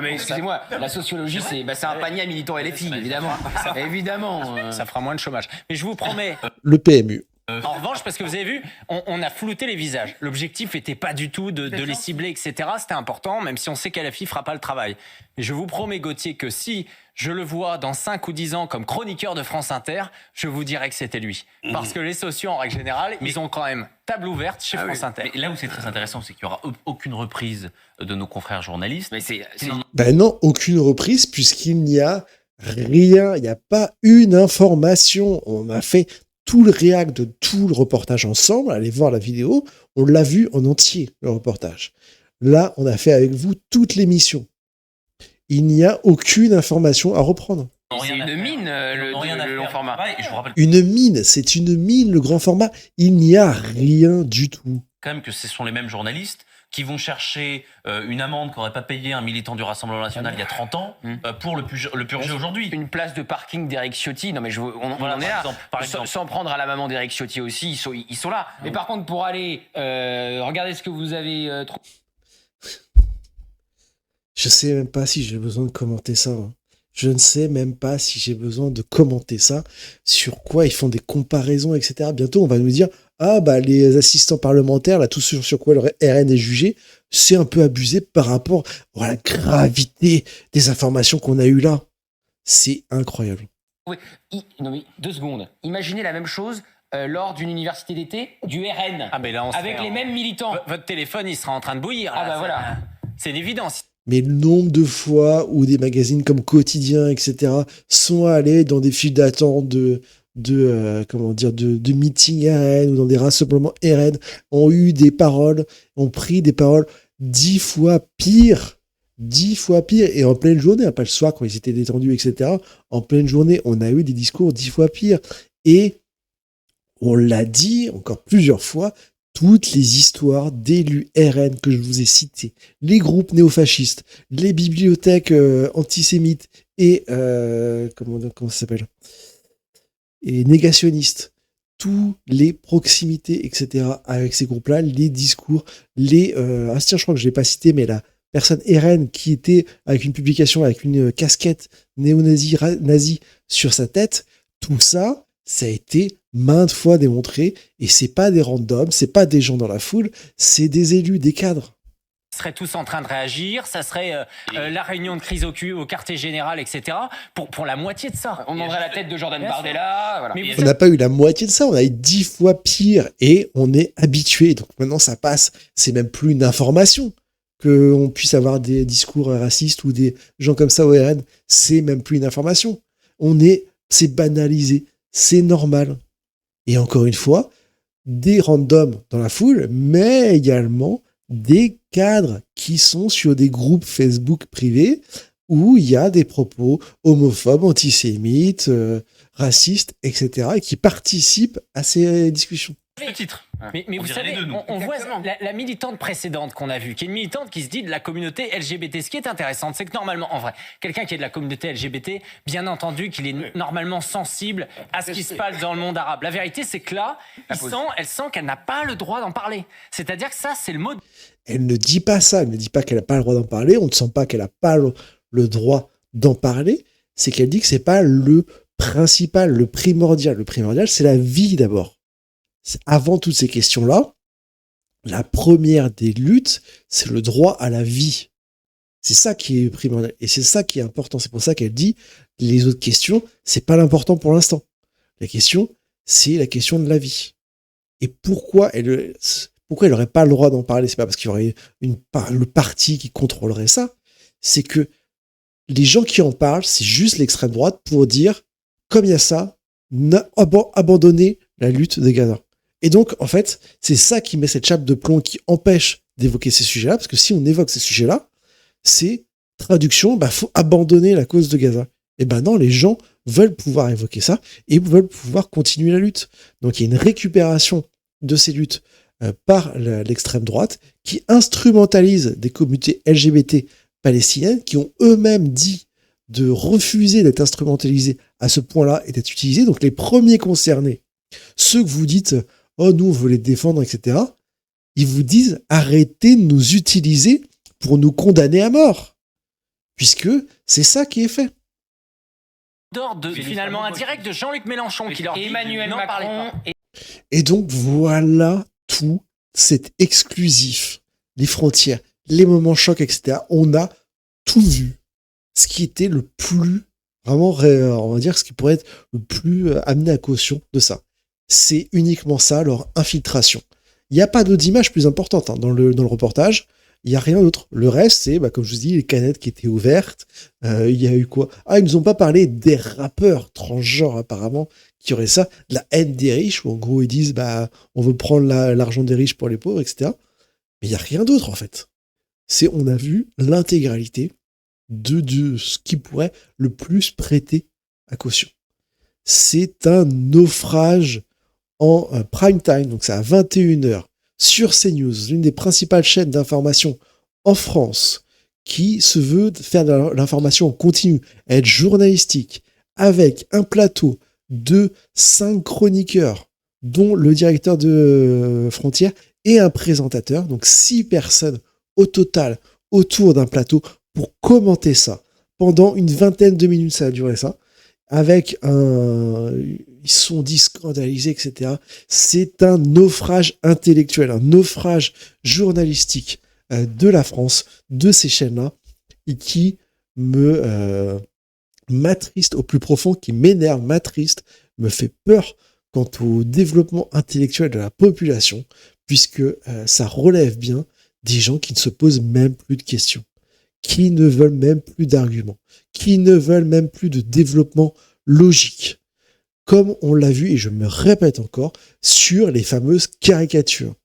mais excusez-moi, la sociologie c'est un panier à militants LFI, évidemment. Évidemment. Ça fera moins de chômage. Mais je vous promets... Le PMU. En revanche, parce que vous avez vu, on a flouté les visages. L'objectif n'était pas du tout de les cibler, etc. C'était important, même si on sait qu'LFI fera pas le travail. Mais je vous promets, Gauthier, que si je le vois dans 5 ou 10 ans comme chroniqueur de France Inter, je vous dirai que c'était lui. Parce que les sociaux, en règle générale, ils ont quand même table ouverte chez France Inter. Mais là où c'est très intéressant, c'est qu'il n'y aura aucune reprise de nos confrères journalistes. Mais c'est... Ben non, aucune reprise, puisqu'il n'y a rien, il n'y a pas une information. On a fait tout le réac de tout le reportage ensemble, allez voir la vidéo, on l'a vu en entier, le reportage. Là, on a fait avec vous toute l'émission. Il n'y a aucune information à reprendre. C'est une mine, le long format. Une mine, c'est une mine, le grand format. Il n'y a rien du tout. Quand même que ce sont les mêmes journalistes qui vont chercher une amende qu'aurait pas payé un militant du Rassemblement national il y a 30 ans pour le purger aujourd'hui. Une place de parking d'Éric Ciotti, non mais on en est là. Sans prendre à la maman d'Éric Ciotti aussi, ils sont là. Mais par contre, pour aller regardez ce que vous avez trouvé. Je sais même pas si j'ai besoin de commenter ça. Je ne sais même pas si j'ai besoin de commenter ça. Sur quoi ils font des comparaisons, etc. Bientôt, on va nous dire les assistants parlementaires, là, tout sur quoi le RN est jugé, c'est un peu abusé par rapport à la gravité des informations qu'on a eues là. C'est incroyable. Oui, non mais 2 secondes. Imaginez la même chose lors d'une université d'été du RN. Ah, mais là, avec les mêmes militants. Votre téléphone, il sera en train de bouillir. Ah, voilà. C'est une évidence. Mais le nombre de fois où des magazines comme Quotidien, etc., sont allés dans des files d'attente de meetings RN ou dans des rassemblements RN, ont pris des paroles 10 fois pires. 10 fois pire. Et en pleine journée, pas le soir quand ils étaient détendus, etc., en pleine journée, on a eu des discours 10 fois pires. Et on l'a dit encore plusieurs fois, toutes les histoires d'élus RN que je vous ai cités, les groupes néofascistes, les bibliothèques antisémites et comment ça s'appelle, et négationnistes, tous les proximités, etc. avec ces groupes-là, les discours, je crois que je l'ai pas cité, mais la personne RN qui était avec une publication avec une casquette néo-nazi sur sa tête, tout ça, ça a été maintes fois démontré, et c'est pas des randoms, c'est pas des gens dans la foule, c'est des élus, des cadres. Ils seraient tous en train de réagir, ça serait la réunion de crise au quartier général, etc. Pour la moitié de ça. On demanderait la tête de Jordan Bardella. Voilà. Mais on n'a pas eu la moitié de ça, on a eu 10 fois pire, et on est habitué. Donc maintenant ça passe, c'est même plus une information qu'on puisse avoir des discours racistes ou des gens comme ça au RN, c'est même plus une information. C'est banalisé, c'est normal. Et encore une fois, des randoms dans la foule, mais également des cadres qui sont sur des groupes Facebook privés où il y a des propos homophobes, antisémites, racistes, etc. et qui participent à ces discussions. Le titre. Mais vous savez, on voit la militante précédente qu'on a vue, qui est une militante qui se dit de la communauté LGBT. Ce qui est intéressant, c'est que normalement, en vrai, quelqu'un qui est de la communauté LGBT, bien entendu qu'il est normalement sensible à ce qui se passe dans le monde arabe. La vérité, c'est que là, elle sent qu'elle n'a pas le droit d'en parler. C'est-à-dire que ça, c'est le mot... Elle ne dit pas ça, elle ne dit pas qu'elle n'a pas le droit d'en parler, on ne sent pas qu'elle n'a pas le droit d'en parler, c'est qu'elle dit que c'est pas le principal, le primordial. Le primordial, c'est la vie d'abord. Avant toutes ces questions-là, la première des luttes, c'est le droit à la vie. C'est ça qui est primordial. Et c'est ça qui est important. C'est pour ça qu'elle dit, les autres questions, c'est pas l'important pour l'instant. La question, c'est la question de la vie. Et pourquoi elle n'aurait pas le droit d'en parler? C'est pas parce qu'il y aurait le parti qui contrôlerait ça. C'est que les gens qui en parlent, c'est juste l'extrême droite pour dire, comme il y a ça, abandonner la lutte de Gaza. Et donc, en fait, c'est ça qui met cette chape de plomb qui empêche d'évoquer ces sujets-là, parce que si on évoque ces sujets-là, c'est traduction, faut abandonner la cause de Gaza. Et non, les gens veulent pouvoir évoquer ça et veulent pouvoir continuer la lutte. Donc, il y a une récupération de ces luttes par l'extrême droite qui instrumentalise des communautés LGBT palestiniennes qui ont eux-mêmes dit de refuser d'être instrumentalisés à ce point-là et d'être utilisés. Donc, les premiers concernés, ceux que vous dites « Oh, nous, on veut les défendre, etc. » Ils vous disent « Arrêtez de nous utiliser pour nous condamner à mort. » Puisque c'est ça qui est fait. D'ordre finalement indirect de Jean-Luc Mélenchon qui leur dit Emmanuel non, parlez pas. Et donc, voilà tout cet exclusif. Les frontières, les moments chocs, etc. On a tout vu. Ce qui était le plus, vraiment, on va dire, ce qui pourrait être le plus amené à caution de ça. C'est uniquement ça, leur infiltration. Il n'y a pas d'autres images plus importantes dans le reportage. Il n'y a rien d'autre. Le reste, c'est, comme je vous dis, les canettes qui étaient ouvertes. Il y a eu quoi? Ils nous ont pas parlé des rappeurs transgenres, apparemment, qui auraient ça. De la haine des riches, où en gros, ils disent, on veut prendre l'argent des riches pour les pauvres, etc. Mais il n'y a rien d'autre, en fait. On a vu l'intégralité de ce qui pourrait le plus prêter à caution. C'est un naufrage en prime time, donc c'est à 21h sur CNews, l'une des principales chaînes d'information en France, qui se veut faire de l'information en continu, être journalistique, avec un plateau de 5 chroniqueurs, dont le directeur de Frontières et un présentateur, donc 6 personnes au total autour d'un plateau pour commenter ça. Pendant une vingtaine de minutes, ça a duré ça. Avec ils sont dit scandalisés, etc. C'est un naufrage intellectuel, un naufrage journalistique de la France, de ces chaînes-là, et qui m'attriste au plus profond, qui m'énerve, m'attriste, me fait peur quant au développement intellectuel de la population, puisque ça relève bien des gens qui ne se posent même plus de questions, qui ne veulent même plus d'arguments, qui ne veulent même plus de développement logique, comme on l'a vu, et je me répète encore, sur les fameuses caricatures.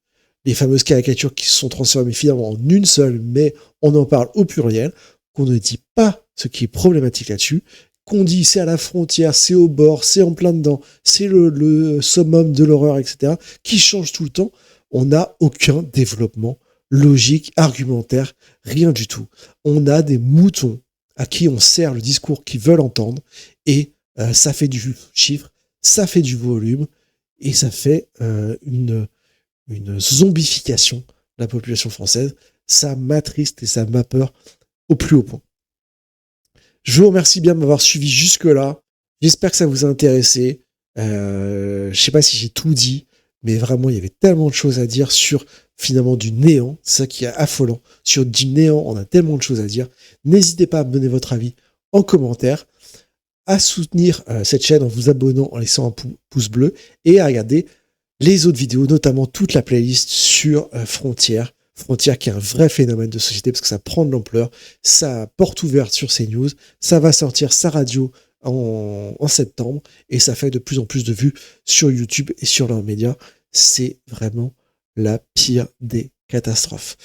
Les fameuses caricatures qui se sont transformées finalement en une seule, mais on en parle au pluriel, qu'on ne dit pas ce qui est problématique là-dessus, qu'on dit c'est à la frontière, c'est au bord, c'est en plein dedans, c'est le summum de l'horreur, etc., qui change tout le temps. On n'a aucun développement logique, argumentaire, rien du tout. On a des moutons à qui on sert le discours qu'ils veulent entendre, et ça fait du chiffre, ça fait du volume, et ça fait une zombification de la population française. Ça m'attriste et ça m'a peur au plus haut point. Je vous remercie bien de m'avoir suivi jusque-là. J'espère que ça vous a intéressé. Je sais pas si j'ai tout dit, mais vraiment, il y avait tellement de choses à dire sur, finalement, du néant. C'est ça qui est affolant. Sur du néant, on a tellement de choses à dire. N'hésitez pas à me donner votre avis en commentaire, à soutenir cette chaîne en vous abonnant, en laissant un pouce bleu, et à regarder les autres vidéos, notamment toute la playlist sur Frontières. Frontières qui est un vrai phénomène de société parce que ça prend de l'ampleur, ça porte ouverte sur CNews, ça va sortir sa radio en septembre, et ça fait de plus en plus de vues sur YouTube et sur leurs médias. C'est vraiment la pire des catastrophes.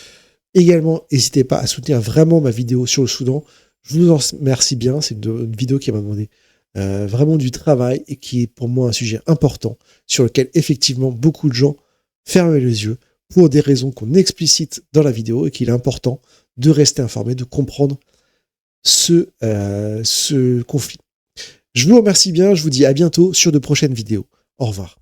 Également, n'hésitez pas à soutenir vraiment ma vidéo sur le Soudan. Je vous en remercie bien, c'est une vidéo qui m'a demandé vraiment du travail et qui est pour moi un sujet important sur lequel effectivement beaucoup de gens ferment les yeux pour des raisons qu'on explicite dans la vidéo, et qu'il est important de rester informé, de comprendre ce conflit. Je vous remercie bien, je vous dis à bientôt sur de prochaines vidéos. Au revoir.